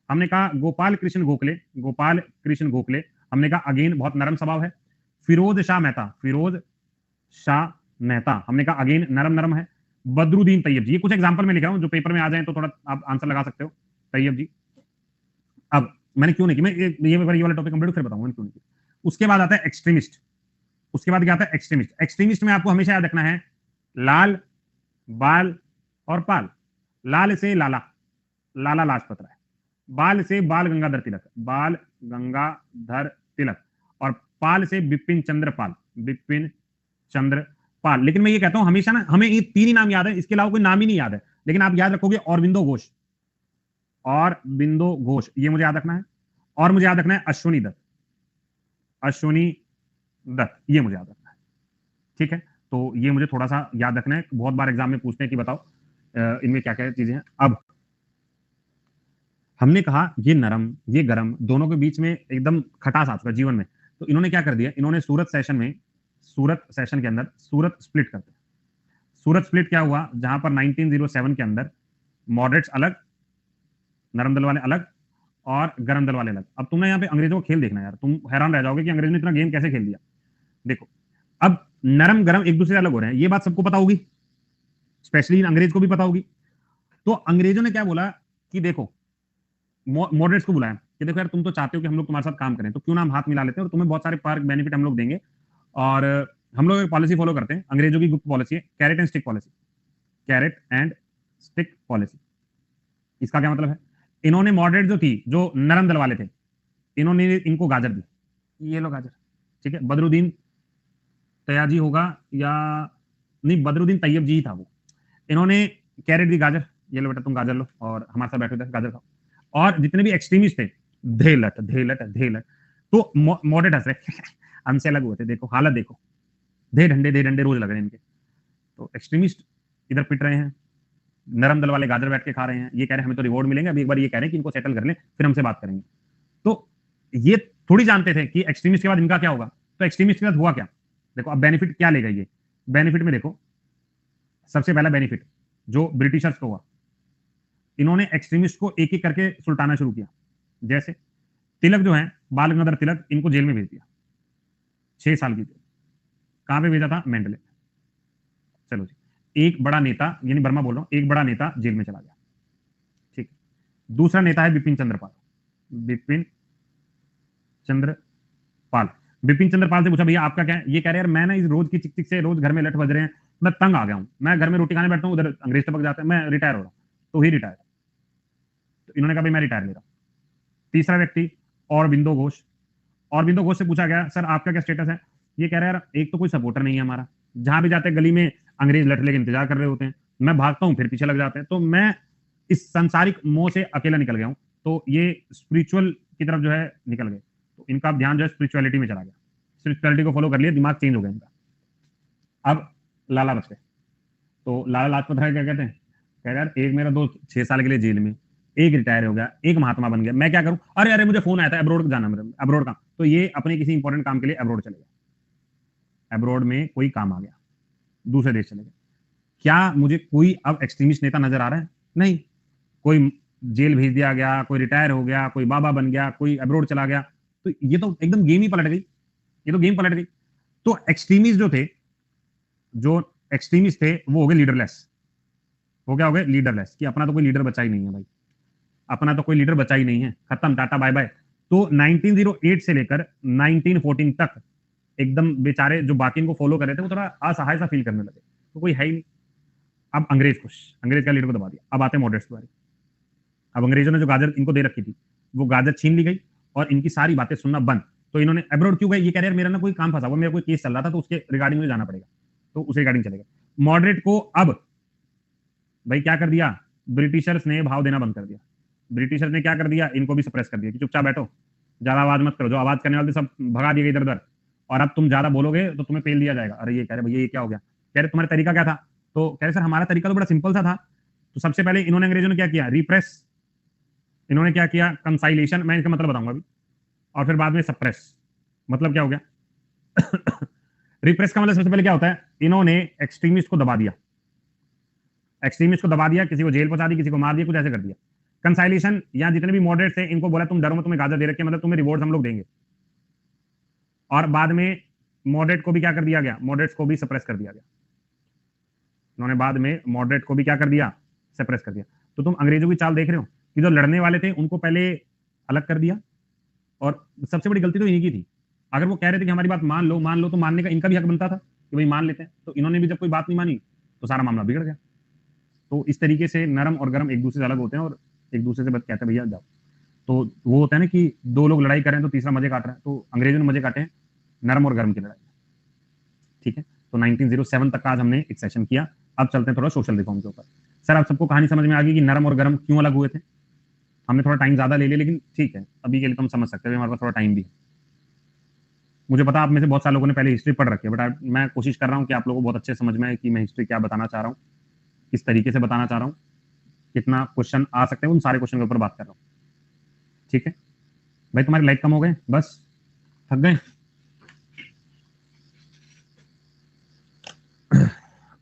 हमने कहा गोपाल कृष्ण गोखले, गोपाल कृष्ण गोखले, हमने कहा अगेन बहुत नरम स्वभाव है। फिरोज शाह मेहता, फिरोज शाह मेहता, हमने कहा अगेन नरम नरम है। बदरुद्दीन तैयब जी, ये कुछ एग्जांपल में लिख रहा हूं, जो पेपर में आ जाए तो थोड़ा आप आंसर लगा सकते हो। तैयब जी, अब मैंने क्यों नहीं की, मैं ये वाला टॉपिक कंप्लीट फिर बताऊंगा क्यों नहीं की। उसके बाद आता है एक्सट्रीमिस्ट। उसके बाद क्या आता है? एक्सट्रीमिस्ट। एक्सट्रीमिस्ट में आपको हमेशा याद रखना है लाल, बाल और पाल। लाल से लाला, लाला लाजपत राय। बाल से बाल गंगाधर तिलक, बाल गंगाधर तिलक। और पाल से बिपिन चंद्र पाल, बिपिन चंद्र पाल। लेकिन मैं ये कहता हूं हमेशा ना, हमें ये 3 ही नाम याद है, इसके अलावा कोई नाम ही नहीं याद है। लेकिन आप याद रखोगे औरबिंदो घोष, औरबिंदो घोष, ये मुझे याद रखना है। और मुझे याद रखना है अश्विनी दत्त, अश्विनी दत्त, ये मुझे याद रखना है। ठीक है, तो ये मुझे थोड़ा सा याद रखना है, बहुत बार एग्जाम में पूछते हैं कि बताओ इनमें क्या क्या चीजें हैं। अब हमने कहा ये नरम ये गरम, दोनों के बीच में एकदम खटास आ चुका जीवन में। तो इन्होंने क्या कर दिया, इन्होंने सूरत सेशन में, सूरत सेशन के अंदर सूरत स्प्लिट करते हैं। सूरत स्प्लिट क्या हुआ, जहां पर 1907 के अंदर मॉडरेट्स अलग, नरम दल वाले अलग और गरम दल वाले अलग। अब तुमने यहाँ पे अंग्रेजों का खेल देखना यार, तुम हैरान रह जाओगे कि अंग्रेज ने इतना गेम कैसे खेल दिया। देखो, अब नरम गरम एक दूसरे से अलग हो रहे हैं, ये बात सबको पता होगी, स्पेशली अंग्रेज को भी पता होगी। तो अंग्रेजों ने क्या बोला कि देखो, मॉडरेट्स को बुलाया कि देखो यार, तुम तो चाहते हो कि हम लोग तुम्हारे साथ काम करें, तो क्यों ना हम हाथ मिला लेते हैं और तुम्हें बहुत सारे पार्क बेनिफिट हम लोग देंगे। और हम लोग एक पॉलिसी फॉलो करते हैं, अंग्रेजों की गुप्त पॉलिसी है, carrot and stick policy. Carrot and stick policy, इसका क्या मतलब है? इन्होंने मॉडरेट जो थी, जो नरम दल वाले थे, इन्होंने इनको गाजर दी, ये लो गाजर। ठीक है, बदरुद्दीन तयाजी होगा या नहीं, बदरुद्दीन तैयब जी ही था वो। इन्होंने कैरेट दी, गाजर, ये लो बेटा तुम गाजर लो और हमारे साथ बैठो, गाजर खाओ। और जितने भी एक्सट्रीमिस्ट थे, धेलट धेलट धेलट, तो मॉडरेट हंस रहे हमसे अलग हुए थे, देखो हालत देखो, दे डंडे रोज लग रहे हैं इनके। तो एक्सट्रीमिस्ट इधर पिट रहे हैं, नरम दल वाले गाजर बैठ के खा रहे हैं, ये कह रहे हैं हमें तो रिवॉर्ड मिलेंगे, अभी एक बार ये कह रहे हैं कि इनको सेटल कर लें फिर हमसे बात करेंगे। तो ये थोड़ी जानते थे कि एक्सट्रीमिस्ट के बाद इनका क्या होगा। तो एक्सट्रीमिस्ट के बाद हुआ क्या, देखो अब बेनिफिट क्या लेगा ये। बेनिफिट में देखो, सबसे पहला बेनिफिट जो ब्रिटिशर्स को हुआ, इन्होंने एक्सट्रीमिस्ट को एक एक करके सुल्टाना शुरू किया। जैसे तिलक जो है, बाल गंगाधर तिलक, इनको जेल में भेज दिया, 6 साल की जेल। कहां पे भेजा था? मेंडले। चलो जी, एक बड़ा नेता, यानी बर्मा बोल रहा हूं, एक बड़ा नेता जेल में चला गया। ठीक, दूसरा नेता है बिपिन चंद्र पाल। बिपिन चंद्र पाल, बिपिन चंद्र पाल से पूछा भैया आपका क्या है? ये कह रहे हैं यार मैं ना इस रोज की चिक चिक से, रोज घर में लठ बज रहे हैं, मैं तंग आ गया हूं, मैं घर में रोटी खाने बैठता हूं, उधर अंग्रेज टपक जाते हैं, मैं रिटायर हो रहा हूं। तो ही रिटायर, तो इन्होंने कहा भाई मैं रिटायर ले रहा हूं। तीसरा व्यक्ति औरबिंदो घोष, औरबिंदो घोष से पूछा गया सर आपका क्या स्टेटस है? ये कह रहा है यार एक तो कोई सपोर्टर नहीं है हमारा, जहां भी जाते हैं गली में अंग्रेज लठ लेके इंतजार कर रहे होते हैं, मैं भागता हूं फिर पीछे लग जाते हैं, तो मैं इस सांसारिक मोह से अकेला निकल गया हूं। तो ये स्पिरिचुअल की तरफ जो है निकल गए, तो इनका ध्यान जो है स्पिरिचुअलिटी में चला गया, स्पिरिचुअलिटी को फॉलो कर लिया, दिमाग चेंज हो गया इनका। अब लाला बच गए। तो लाला लाजपत राय क्या कहते हैं, कह रहे यार एक मेरा दोस्त 6 साल के लिए जेल में, एक रिटायर हो गया, एक महात्मा बन गया, मैं क्या करूं, अरे अरे मुझे फोन आया था अब्रोड जाना, अब्रोड का, तो ये अपने किसी इंपॉर्टेंट काम के लिए अब्रोड चले गए, अब्रोड में कोई काम आ गया, दूसरे देश चले गए। क्या मुझे कोई अब एक्सट्रीमिस्ट नेता नजर आ रहा है? नहीं। कोई जेल भेज दिया गया, कोई रिटायर हो गया, कोई बाबा बन गया, कोई अब्रोड चला गया, तो ये तो एकदम गेम ही पलट गई, ये तो गेम पलट गई। तो एक्सट्रीमिस्ट जो एक्सट्रीमिस्ट थे वो हो गए लीडरलेस। वो क्या हो गए? लीडरलेस, कि अपना तो कोई लीडर बचा ही नहीं है भाई, अपना तो कोई लीडर बचा ही नहीं है, खत्म, टाटा बाय बाय। तो 1908 से लेकर 1914 तक एकदम बेचारे जो बाकी इनको फॉलो कर रहे थे वो थोड़ा असहाय सा फील करने लगे, तो कोई है ही नहीं। अब अंग्रेज खुश, अंग्रेज का लीडर को दबा दिया। अब आते हैं मॉडरेट्स के बारे में। अब अंग्रेजों ने जो गाजर इनको दे रखी थी वो गाजर छीन ली गई और इनकी सारी बातें सुनना बंद। तो इन्होंने अब्रोड क्यों गए? ये कह रहे हैं मेरा ना कोई काम फंसा हुआ, मेरा कोई केस चल रहा था, तो उसके रिगार्डिंग मुझे जाना पड़ेगा, तो उस रिगार्डिंग चले गए। मॉडरेट को अब भाई क्या कर दिया? ब्रिटिशर्स ने भाव देना बंद कर दिया। ब्रिटिशर्स ने क्या कर दिया? इनको भी सप्रेस कर दिया कि चुपचाप बैठो, ज्यादा आवाज मत करो, जो आवाज करने वाले सब भगा दिए इधर उधर, और अब तुम ज्यादा बोलोगे तो तुम्हें पेल दिया जाएगा। अरे ये कह रहे भैया ये क्या हो गया? कह रहे तुम्हारा तरीका क्या था? तो कह रहे सर हमारा तरीका तो बड़ा सिंपल सा था। तो सबसे पहले इन्होंने, अंग्रेजों ने क्या किया? रिप्रेस। इन्होंने क्या किया? कंसाइलेशन, मैं इसका मतलब बताऊंगा अभी, और फिर बाद में सप्रेस। मतलब क्या हो गया? रिप्रेस का मतलब सबसे पहले क्या होता है? इन्होंने एक्सट्रीमिस्ट को दबा दिया, एक्सट्रीमिस्ट को दबा दिया, किसी को जेल पहुंचा दी, किसी को मार दिया, कुछ ऐसे कर दिया। कंसाइलेशन, या जितने भी मॉडरेट थे इनको बोला तुम डरो मत, तुम्हें गाजर दे रखे, मतलब तुम्हें रिवॉर्ड हम लोग देंगे। और बाद में मॉडरेट को भी क्या कर दिया गया? मॉडरेट्स को भी सप्रेस कर दिया गया। उन्होंने बाद में मॉडरेट को भी क्या कर दिया? सप्रेस कर दिया। तो तुम अंग्रेजों की चाल देख रहे हो कि जो लड़ने वाले थे उनको पहले अलग कर दिया, और सबसे बड़ी गलती तो इन्हीं की थी। अगर वो कह रहे थे कि हमारी बात मान लो, तो मानने का इनका भी हक बनता था कि भाई मान लेते हैं। तो इन्होंने भी जब कोई बात नहीं मानी तो सारा मामला बिगड़ गया। तो इस तरीके से नरम और गरम एक दूसरे से अलग होते हैं, और एक दूसरे से बस कहते हैं भैया जाओ। तो वो होता है ना कि दो लोग लड़ाई कर रहे हैं तो तीसरा मजे काट रहा है, तो अंग्रेजों ने मजे काटे हैं नरम और गरम की लड़ाई। ठीक है, तो 1907 तक का आज हमने एक सेशन किया। अब चलते हैं थोड़ा सोशल रिफॉर्म के ऊपर। सर आप सबको कहानी समझ में आ गई कि नरम और गरम क्यों अलग हुए थे? हमने थोड़ा टाइम ज्यादा ले लिया, लेकिन ठीक है, अभी के लिए तो हम समझ सकते हैं, हमारे पास थोड़ा टाइम भी है। मुझे पता आप में से बहुत सारे लोगों ने पहले हिस्ट्री पढ़ रखी है, बट मैं कोशिश कर रहा हूँ कि आप लोगों को बहुत अच्छे समझ में आए कि मैं हिस्ट्री क्या बताना चाह रहा हूँ, किस तरीके से बताना चाह रहा हूँ, कितना क्वेश्चन आ सकते हैं, उन सारे क्वेश्चन के ऊपर बात कर रहा हूँ। ठीक है भाई, तुम्हारे लाइक कम हो गए, बस थक गए।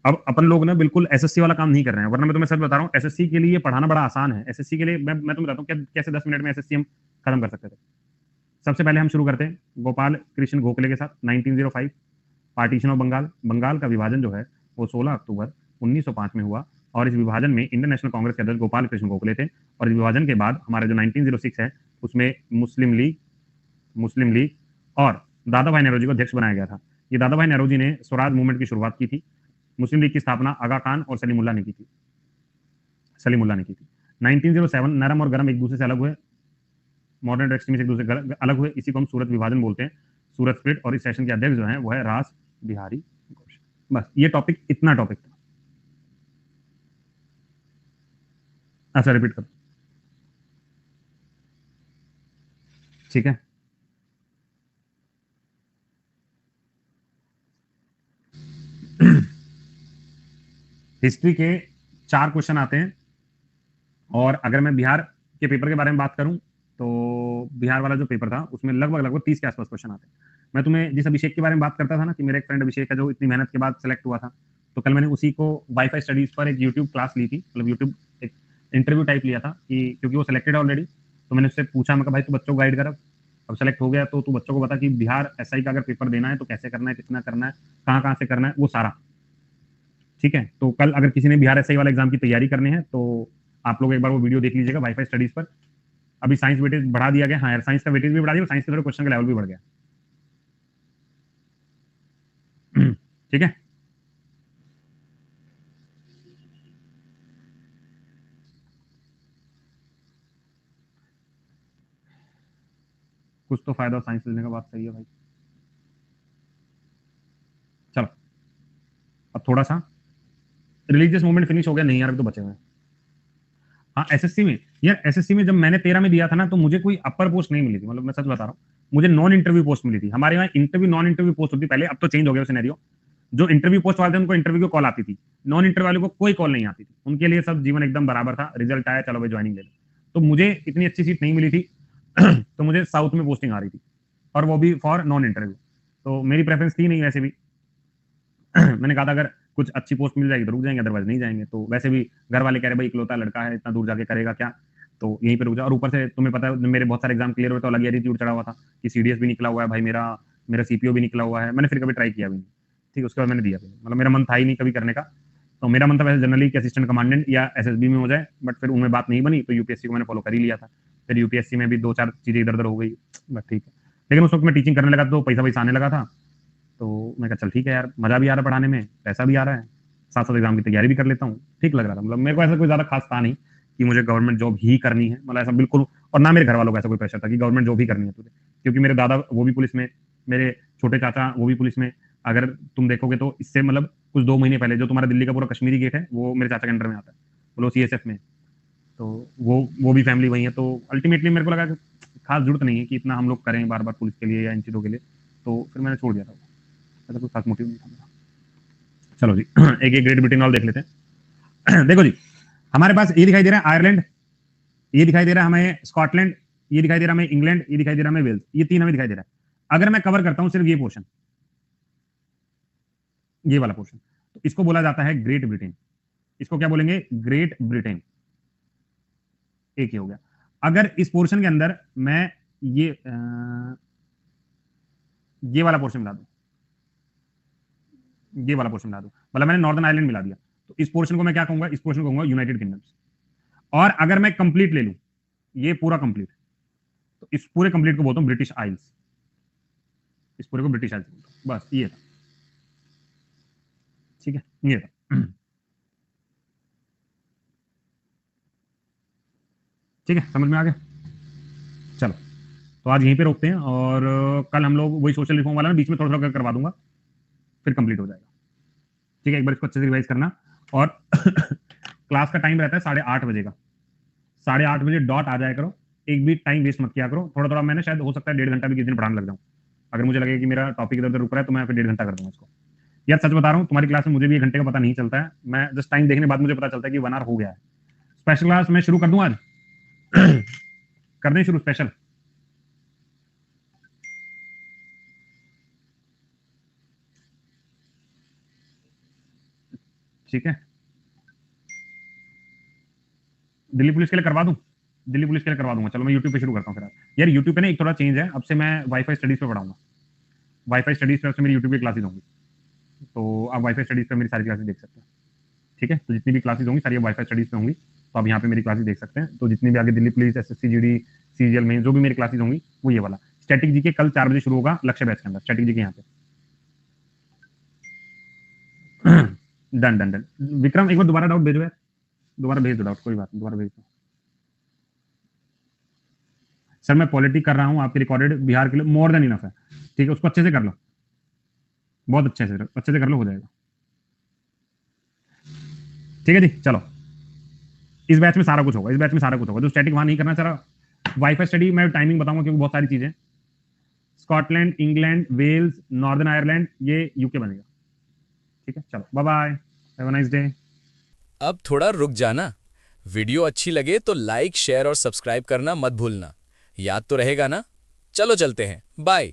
अब अपन लोग ना बिल्कुल एसएससी वाला काम नहीं कर रहे हैं, वरना मैं तुम्हें सच बता रहा हूँ एसएससी के लिए पढ़ाना बड़ा आसान है। एसएससी के लिए मैं तुम्हें बताता हूँ कैसे 10 मिनट में एसएससी हम खत्म कर सकते थे। सबसे पहले हम शुरू करते हैं गोपाल कृष्ण गोखले के साथ। 1905 पार्टीशन ऑफ बंगाल। बंगाल का विभाजन जो है वो 16 अक्टूबर 1905 में हुआ, और इस विभाजन में इंडियन नेशनल कांग्रेस के अध्यक्ष गोपाल कृष्ण गोखले थे। और इस विभाजन के बाद हमारा जो 1906 है उसमें मुस्लिम लीग और दादा भाई नेहरू जी को अध्यक्ष बनाया गया था। ये दादा भाई नेहरू जी ने स्वराज मूवमेंट की शुरुआत की थी। मुस्लिम लीग की स्थापना आगा खान और सलीमुल्लाह ने की थी। 1907 नरम और गरम एक दूसरे से अलग हुए, मॉडर्न एक्सट्रीमिस्ट एक दूसरे से अलग हुए, इसी को हम सूरत विभाजन बोलते हैं, सूरत स्प्लिट। और इस सेशन के अध्यक्ष जो है वो है रास बिहारी घोष। बस ये टॉपिक, इतना टॉपिक था। अच्छा रिपीट करो, ठीक है। हिस्ट्री के 4 क्वेश्चन आते हैं, और अगर मैं बिहार के पेपर के बारे में बात करूं तो बिहार वाला जो पेपर था उसमें लगभग 30 के आसपास क्वेश्चन आते हैं। मैं तुम्हें जिस अभिषेक के बारे में बात करता था ना, कि मेरा एक फ्रेंड अभिषेक है जो इतनी मेहनत के बाद सेलेक्ट हुआ था, तो कल मैंने उसी को वाईफाई स्टडीज पर एक यूट्यूब क्लास ली थी, मतलब यूट्यूब एक इंटरव्यू टाइप लिया था, कि क्योंकि वो सिलेक्टेड है ऑलरेडी। तो मैंने उससे पूछा, मैं भाई तू बच्चों को गाइड कर, अब सेलेक्ट हो गया तो तू बच्चों को बता कि बिहार एसआई का अगर पेपर देना है तो कैसे करना है, कितना करना है, कहाँ से करना है, वो सारा। ठीक है, तो कल अगर किसी ने बिहार एसआई वाला एग्जाम की तैयारी करनी है तो आप लोग एक बार वो वीडियो देख लीजिएगा वाईफाई स्टडीज पर। अभी साइंस वेटेज बढ़ा दिया गया, हाँ यार साइंस का वेटेज भी बढ़ा दिया, साइंस के थोड़े क्वेश्चन का लेवल भी बढ़ गया। ठीक है, कुछ तो फायदा साइंस लेने का, बात सही है भाई। चलो अब थोड़ा सा रिलीजियस मूवमेंट फिनिश हो गया, नहीं यार अभी तो बचे हुए हैं। हाँ एसएससी में, यार एसएससी में जब मैंने 13 में दिया था ना, तो मुझे कोई अपर पोस्ट नहीं मिली थी, मतलब मैं सच बता रहा हूँ, मुझे नॉन इंटरव्यू पोस्ट मिली थी। हमारे यहाँ इंटरव्यू नॉन इंटरव्यू पोस्ट होती पहले, अब तो चेंज हो गया सिनेरियो। जो इंटरव्यू पोस्ट वाले थे उनको इंटरव्यू की कॉल आती थी, नॉन इंटरव्यू वाले को कोई कॉल नहीं आती थी, उनके लिए सब जीवन एकदम बराबर था, रिजल्ट आया चलो भाई ज्वाइनिंग ले लो। तो मुझे इतनी अच्छी सीट नहीं मिली थी तो मुझे साउथ में पोस्टिंग आ रही थी, और वो भी फॉर नॉन इंटरव्यू। तो मेरी प्रेफरेंस थी नहीं वैसे भी मैंने कहा था अगर कुछ अच्छी पोस्ट मिल जाएगी तो रुक जाएंगे, अदरवाइज नहीं जाएंगे। तो वैसे भी घर वाले कह रहे भाई इकलौता लड़का है, इतना दूर जाके करेगा क्या, तो यहीं पे रुक जा। और ऊपर से तुम्हें पता है मेरे बहुत सारे एग्जाम क्लियर हुए तो अलग ही एटीट्यूड चढ़ा हुआ था कि सीडीएस भी निकला हुआ है भाई, मेरा सीपीओ भी निकला हुआ है। मैंने फिर कभी ट्राई किया भी नहीं, ठीक है, उसके बाद मैंने दिया भी, मतलब मेरा मन था ही नहीं कभी करने का। तो मेरा मन था वैसे जनरली कि असिस्टेंट कमांडेंट या एसएसबी में हो जाए, बट फिर उनमें बात नहीं बनी तो यूपीएससी को मैंने फॉलो कर ही लिया था। फिर यूपीएससी में भी दो चार चीजें इधर उधर हो गई, बट ठीक है। लेकिन उस वक्त मैं टीचिंग करने लगा तो पैसा वैसा आने लगा था, तो मैं कहा चल ठीक है यार, मजा भी आ रहा है पढ़ाने में, पैसा भी आ रहा है, साथ साथ एग्जाम की तैयारी भी कर लेता हूँ, ठीक लग रहा था। मतलब मेरे को ऐसा कोई ज्यादा खास था नहीं कि मुझे गवर्नमेंट जॉब ही करनी है, मतलब ऐसा बिल्कुल। और ना मेरे घर वालों का ऐसा कोई प्रेशर था कि गवर्नमेंट जॉब ही करनी है तुझे, क्योंकि मेरे दादा वो भी पुलिस में, मेरे छोटे चाचा वो भी पुलिस में। अगर तुम देखोगे तो इससे मतलब कुछ 2 महीने पहले जो तुम्हारा दिल्ली का पूरा कश्मीरी गेट है वो मेरे चाचा के अंडर में आता है, बोलो सीएसएफ में। तो वो भी फैमिली वही है। तो अल्टीमेटली मेरे को लगा कि खास जरूरत नहीं है कि इतना हम लोग करें बार बार पुलिस के लिए या इन चीज़ों के लिए, तो फिर मैंने छोड़ दिया था। ऐसा कोई खास मोटिव नहीं था मेरा। चलो जी एक एक ग्रेट ब्रिटेन वाल देख लेते हैं देखो जी, हमारे पास ये दिखाई दे रहा है आयरलैंड, ये दिखाई दे रहा है हमें स्कॉटलैंड, ये दिखाई दे रहा है हमें इंग्लैंड, ये दिखाई दे रहा है हमें वेल्स, ये 3 हमें दिखाई दे रहा है। अगर मैं कवर करता हूं सिर्फ ये पोर्शन, ये वाला पोर्शन, तो इसको बोला जाता है ग्रेट ब्रिटेन। इसको क्या बोलेंगे? Great Britain. एक ही हो गया। अगर इस पोर्शन के अंदर मैं ये ये वाला पोर्शन मिला दूं, ये वाला पोर्शन मिला दूं, मतलब मैंने नॉर्दर्न आयरलैंड मिला दिया, तो इस पोर्शन को मैं क्या कहूंगा? इस पोर्शन को कहूंगा यूनाइटेड किंगडम्स। और अगर मैं कंप्लीट ले लूं, ये पूरा कंप्लीट, तो इस पूरे कंप्लीट को बोलता हूं ब्रिटिश आइल्स। इस पूरे को ब्रिटिश आइल्स बोलता हूं। बस ये था, ठीक है, ये था ठीक है, समझ में आ गया। चलो, तो आज यहीं पे रोकते हैं, और कल हम लोग वही सोशल रिफॉर्म वाला ना बीच में थोड़ा थोड़ा करवा दूंगा, फिर कंप्लीट हो जाएगा। ठीक है, एक बार इसको अच्छे से रिवाइज करना। और क्लास का टाइम रहता है 8:30 बजे का, 8:30 बजे डॉट आ जाया करो, एक भी टाइम वेस्ट मत किया करो। थोड़ा थोड़ा मैंने शायद हो सकता है 1.5 घंटा भी किसी दिन पढ़ाने लग जाऊं, अगर मुझे लगे कि मेरा टॉपिक इधर उधर रुक रहा है तो मैं फिर 1.5 घंटा कर दूंगा इसको। यार सच बता रहा हूँ, तुम्हारी क्लास में मुझे भी 1 घंटे का पता नहीं चलता है, मैं जस्ट टाइम देखने के बाद मुझे पता चलता है कि 1 आवर हो गया है। स्पेशल क्लास मैं शुरू कर दूं आज कर दें शुरू स्पेशल? ठीक है, दिल्ली पुलिस के लिए करवा दूं? दिल्ली पुलिस के लिए करवा दूंगा। चलो मैं यूट्यूब पे शुरू करता हूँ फिर। यार यूट्यूब पे ना एक थोड़ा चेंज है, अब से मैं वाईफाई स्टडीज पे पढ़ाऊंगा। वाईफाई स्टडीज पे अब से मेरी यूट्यूब की क्लासेज होंगी, तो आप वाईफाई स्टडीज पे मेरी सारी क्लासेज देख सकते हैं। ठीक है, तो जितनी भी क्लासेज होंगी सारी वाईफाई स्टडीज पे होंगी, तो आप यहाँ पे मेरी क्लासेज देख सकते हैं। तो जितनी भी आगे Delhi police, SSC, GD, CGL में जो भी मेरी क्लासेज होंगी वो ये वाला स्टैटिक जी के कल 4 बजे शुरू होगा लक्ष्य बैच के अंदर, स्टैटिक जी के यहाँ पे। Done done done. विक्रम एक बार दोबारा डाउट भेजो यार, दोबारा भेज दो डाउट, कोई बात नहीं, दोबारा भेज दो। सर मैं पॉलिटिक कर रहा हूँ आपके रिकॉर्डेड बिहार के लिए, मोर देन इनफ है। ठीक है, उसको अच्छे से कर लो, बहुत अच्छे से कर लो, हो जाएगा। ठीक है जी, चलो इस बैच में सारा कुछ होगा, इस बैच में सारा कुछ होगा। जो स्टैटिक वहां नहीं करना चाह रहा, वाईफाई स्टडी मैं टाइमिंग बताऊंगा क्योंकि बहुत सारी चीजें, Scotland, England, Wales, Northern Ireland, ये यूके बनेगा। ठीक है, चलो bye bye, have a nice day. अब थोड़ा रुक जाना। वीडियो अच्छी लगे तो लाइक, शेयर और सब्सक्राइब करना मत भूलना। याद तो रहेगा ना? चलो चलते हैं, बाय।